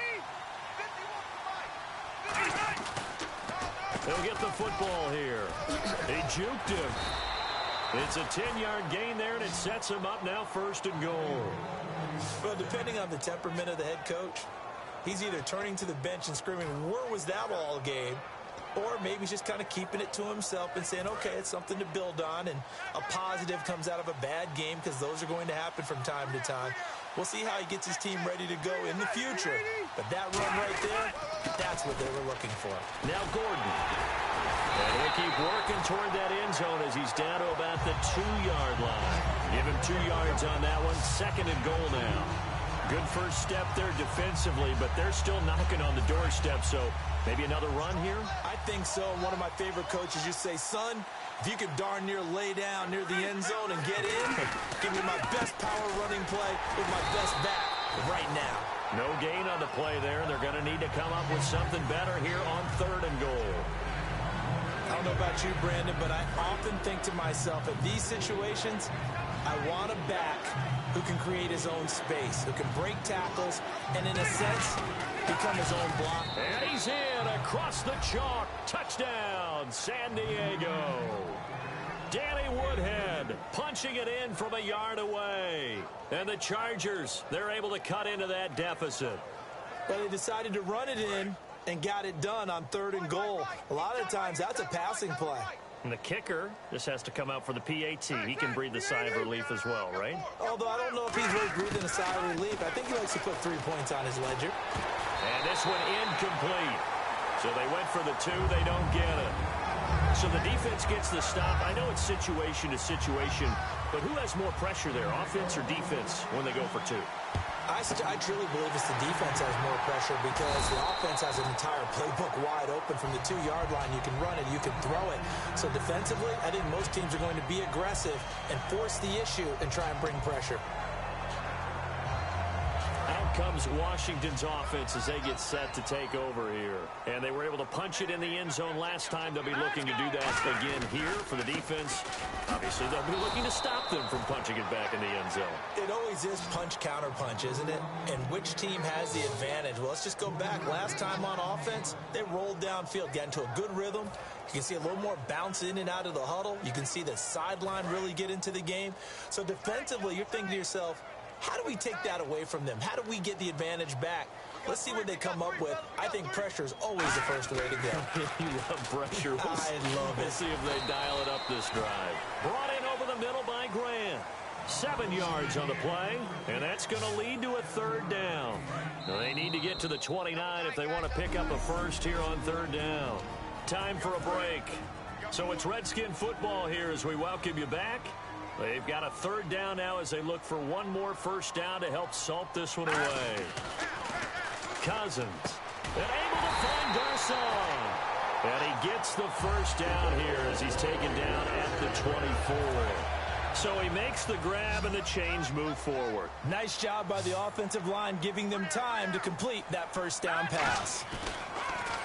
He'll get the football here. He juked him. It's a 10-yard gain there, and it sets him up now 1st and goal. Well, depending on the temperament of the head coach, he's either turning to the bench and screaming, where was that all game? Or maybe he's just kind of keeping it to himself and saying, okay, it's something to build on, and a positive comes out of a bad game because those are going to happen from time to time. We'll see how he gets his team ready to go in the future. But that run right there, that's what they were looking for. Now Gordon. And he'll keep working toward that end zone as he's down to about the 2-yard line. Give him 2 yards on that one. 2nd and goal now. Good first step there defensively, but they're still knocking on the doorstep, so maybe another run here? I think so. One of my favorite coaches used to say, son, if you can darn near lay down near the end zone and get in, give me my best power running play with my best back right now. No gain on the play there. They're going to need to come up with something better here on 3rd and goal. I don't know about you, Brandon, but I often think to myself, in these situations, I want a back who can create his own space, who can break tackles, and in a sense, become his own block. And he's in across the chalk. Touchdown, San Diego. Danny Woodhead punching it in from a yard away. And the Chargers, they're able to cut into that deficit. But they decided to run it in and got it done on 3rd and goal. A lot of times, that's a passing play. And the kicker just has to come out for the PAT. He can breathe the sigh of relief as well, right? Although I don't know if he's really breathing a sigh of relief. I think he likes to put 3 points on his ledger. And this one incomplete. So they went for the 2. They don't get it. So the defense gets the stop. I know it's situation to situation, but who has more pressure there, offense or defense, when they go for 2? I truly believe it's the defense has more pressure because the offense has an entire playbook wide open from the 2-yard line. You can run it, you can throw it. So defensively, I think most teams are going to be aggressive and force the issue and try and bring pressure. Out comes Washington's offense as they get set to take over here. And they were able to punch it in the end zone last time. They'll be looking to do that again here for the defense. Obviously, they'll be looking to stop them from punching it back in the end zone. It always is punch-counter-punch, isn't it? And which team has the advantage? Well, let's just go back. Last time on offense, they rolled downfield, got into a good rhythm. You can see a little more bounce in and out of the huddle. You can see the sideline really get into the game. So defensively, you're thinking to yourself, how do we take that away from them? How do we get the advantage back? Let's see what they come up with. I think pressure is always the first way to go. You love pressure. I love it. We'll see if they dial it up this drive. Brought in over the middle by Grant. 7 yards on the play, and that's going to lead to a 3rd down. Now they need to get to the 29 if they want to pick up a first here on 3rd down. Time for a break. So it's Redskin football here as we welcome you back. They've got a 3rd down now as they look for one more first down to help salt this one away. Cousins, and able to find Garcon. And he gets the first down here as he's taken down at the 24. So he makes the grab and the change move forward. Nice job by the offensive line giving them time to complete that first down pass.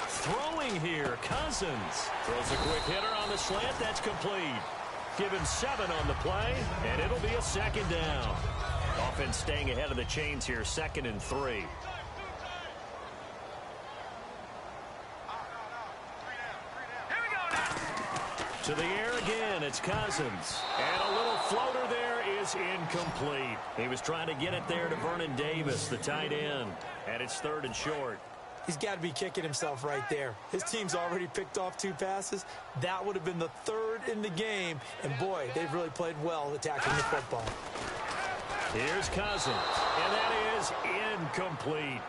Throwing here, Cousins. Throws a quick hitter on the slant. That's complete. Give him 7 on the play, and it'll be a 2nd down. Offense staying ahead of the chains here, 2nd and 3. To the air again, it's Cousins. And a little floater there is incomplete. He was trying to get it there to Vernon Davis, the tight end. And it's 3rd and short. He's got to be kicking himself right there. His team's already picked off 2 passes. That would have been the 3rd in the game. And, boy, they've really played well attacking the football. Here's Cousins. And that is incomplete.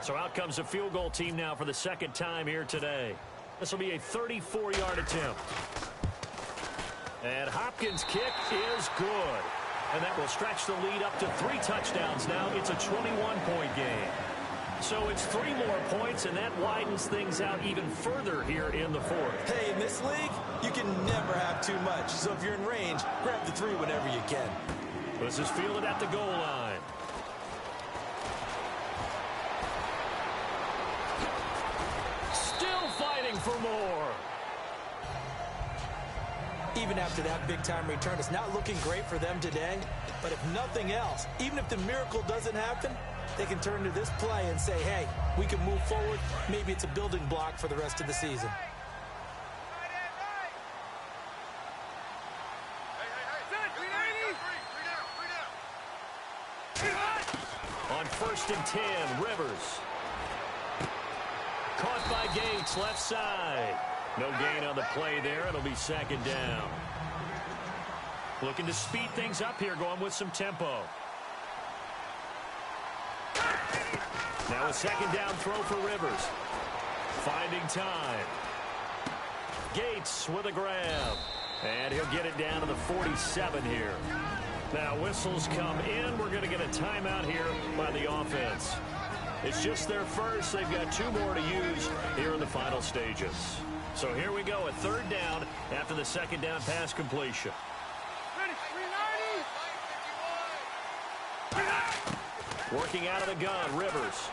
So out comes a field goal team now for the 2nd time here today. This will be a 34-yard attempt. And Hopkins' kick is good. And that will stretch the lead up to 3 touchdowns now. It's a 21-point game. So it's 3 more points, and that widens things out even further here in the 4th. Hey, in this league, You can never have too much. So if you're in range, grab the 3 whenever you can. This is fielded at the goal line. Still fighting for more. Even after that big-time return, it's not looking great for them today. But if nothing else, even if the miracle doesn't happen, they can turn to this play and say, hey, we can move forward. Maybe it's a building block for the rest of the season. On 1st and 10, Rivers. Caught by Gates, left side. No gain on the play there. It'll be 2nd down. Looking to speed things up here, going with some tempo. Now a 2nd down throw for Rivers. Finding time. Gates with a grab. And he'll get it down to the 47 here. Now whistles come in. We're going to get a timeout here by the offense. It's just their first. They've got 2 more to use here in the final stages. So here we go, a 3rd down after the 2nd down pass completion. Working out of the gun, Rivers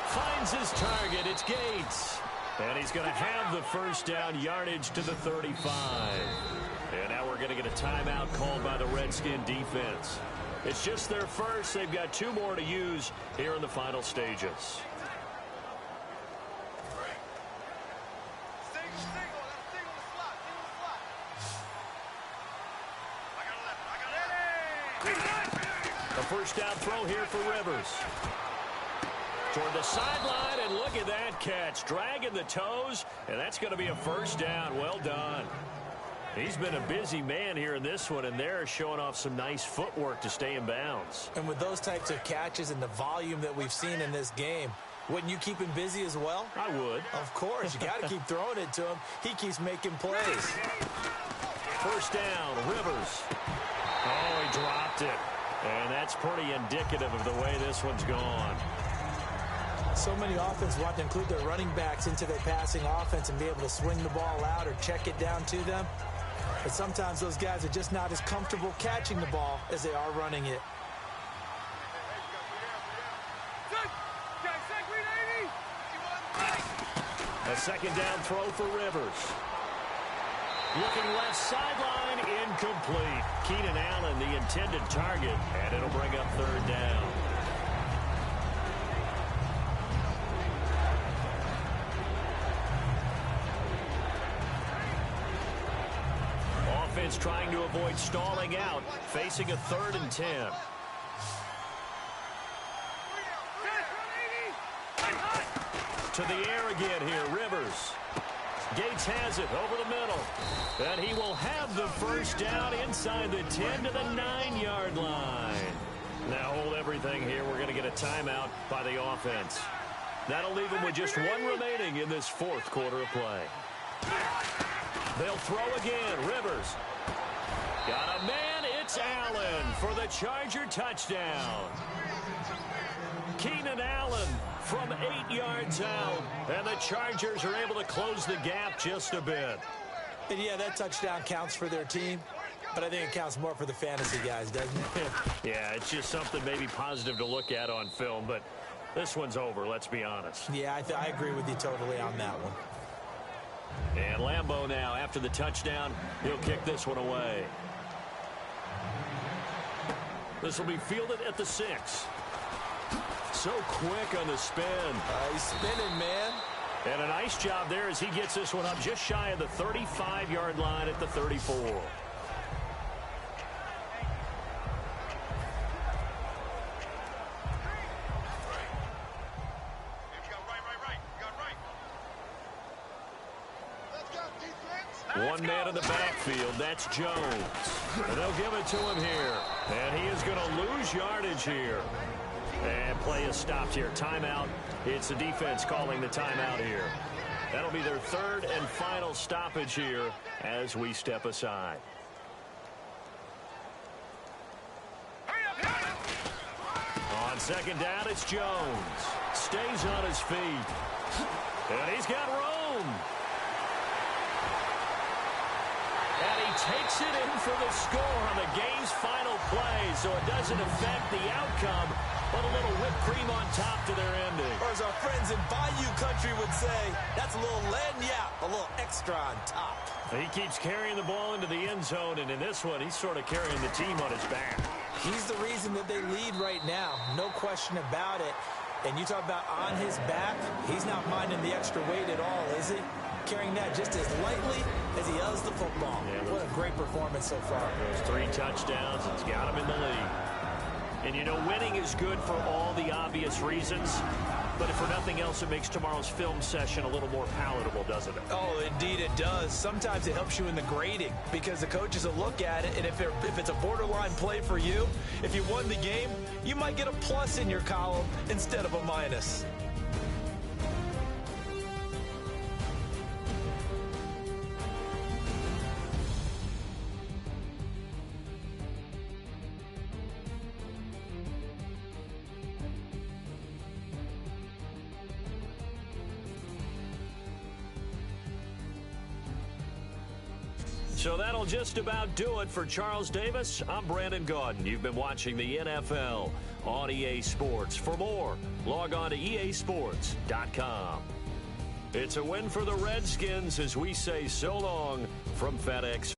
finds his target. It's Gates. And he's going to have the 1st down, yardage to the 35. And now we're going to get a timeout called by the Redskin defense. It's just their first. They've got 2 more to use here in the final stages. A 1st down throw here for Rivers. Toward the sideline, and look at that catch. Dragging the toes, and that's going to be a 1st down. Well done. He's been a busy man here in this one, and they're showing off some nice footwork to stay in bounds. And with those types of catches and the volume that we've seen in this game, wouldn't you keep him busy as well? I would. Of course. You got to keep throwing it to him. He keeps making plays. 1st down, Rivers. Oh, he dropped it. And that's pretty indicative of the way this one's gone. So many offenses want to include their running backs into their passing offense and be able to swing the ball out or check it down to them. But sometimes those guys are just not as comfortable catching the ball as they are running it. A 2nd down throw for Rivers. Looking left sideline, incomplete. Keenan Allen, the intended target, and it'll bring up 3rd down. Offense trying to avoid stalling out, facing a 3rd and 10. To the air again here, Rivers. Gates has it over the middle. And he will have the 1st down inside the 10 to the 9-yard line. Now hold everything here. We're going to get a timeout by the offense. That'll leave them with just 1 remaining in this 4th quarter of play. They'll throw again. Rivers. Got a man. It's Allen for the Charger touchdown. Keenan Allen from 8 yards out. And the Chargers are able to close the gap just a bit. And yeah, that touchdown counts for their team, but I think it counts more for the fantasy guys, doesn't it? Yeah, it's just something maybe positive to look at on film, but this one's over, let's be honest. Yeah, I agree with you totally on that one. And Lambeau now, after the touchdown, he'll kick this one away. This will be fielded at the 6. So quick on the spin. He's spinning, man. And a nice job there as he gets this one up just shy of the 35-yard line at the 34. One man in the backfield, that's Jones. And they'll give it to him here. And he is going to lose yardage here. And play is stopped here. Timeout. It's the defense calling the timeout here. That'll be their 3rd and final stoppage here as we step aside. On 2nd down, it's Jones. Stays on his feet. And he's got room. takes it in for the score on the game's final play, so it doesn't affect the outcome, but a little whipped cream on top to their ending. Or as our friends in Bayou Country would say, that's a little lagniappe, a little extra on top. He keeps carrying the ball into the end zone, and in this one, he's sort of carrying the team on his back. He's the reason that they lead right now, no question about it. And you talk about on his back, he's not minding the extra weight at all, is he? Carrying that just as lightly as he does the football. Yeah, what a great performance so far. Those 3 touchdowns, it's got him in the lead. And, you know, winning is good for all the obvious reasons. But if for nothing else, it makes tomorrow's film session a little more palatable, doesn't it? Oh, indeed it does. Sometimes it helps you in the grading because the coaches will look at it, and if it's a borderline play for you, if you won the game, you might get a plus in your column instead of a minus. So that'll just about do it for Charles Davis. I'm Brandon Gaudin. You've been watching the NFL on EA Sports. For more, log on to easports.com. It's a win for the Redskins as we say so long from FedEx.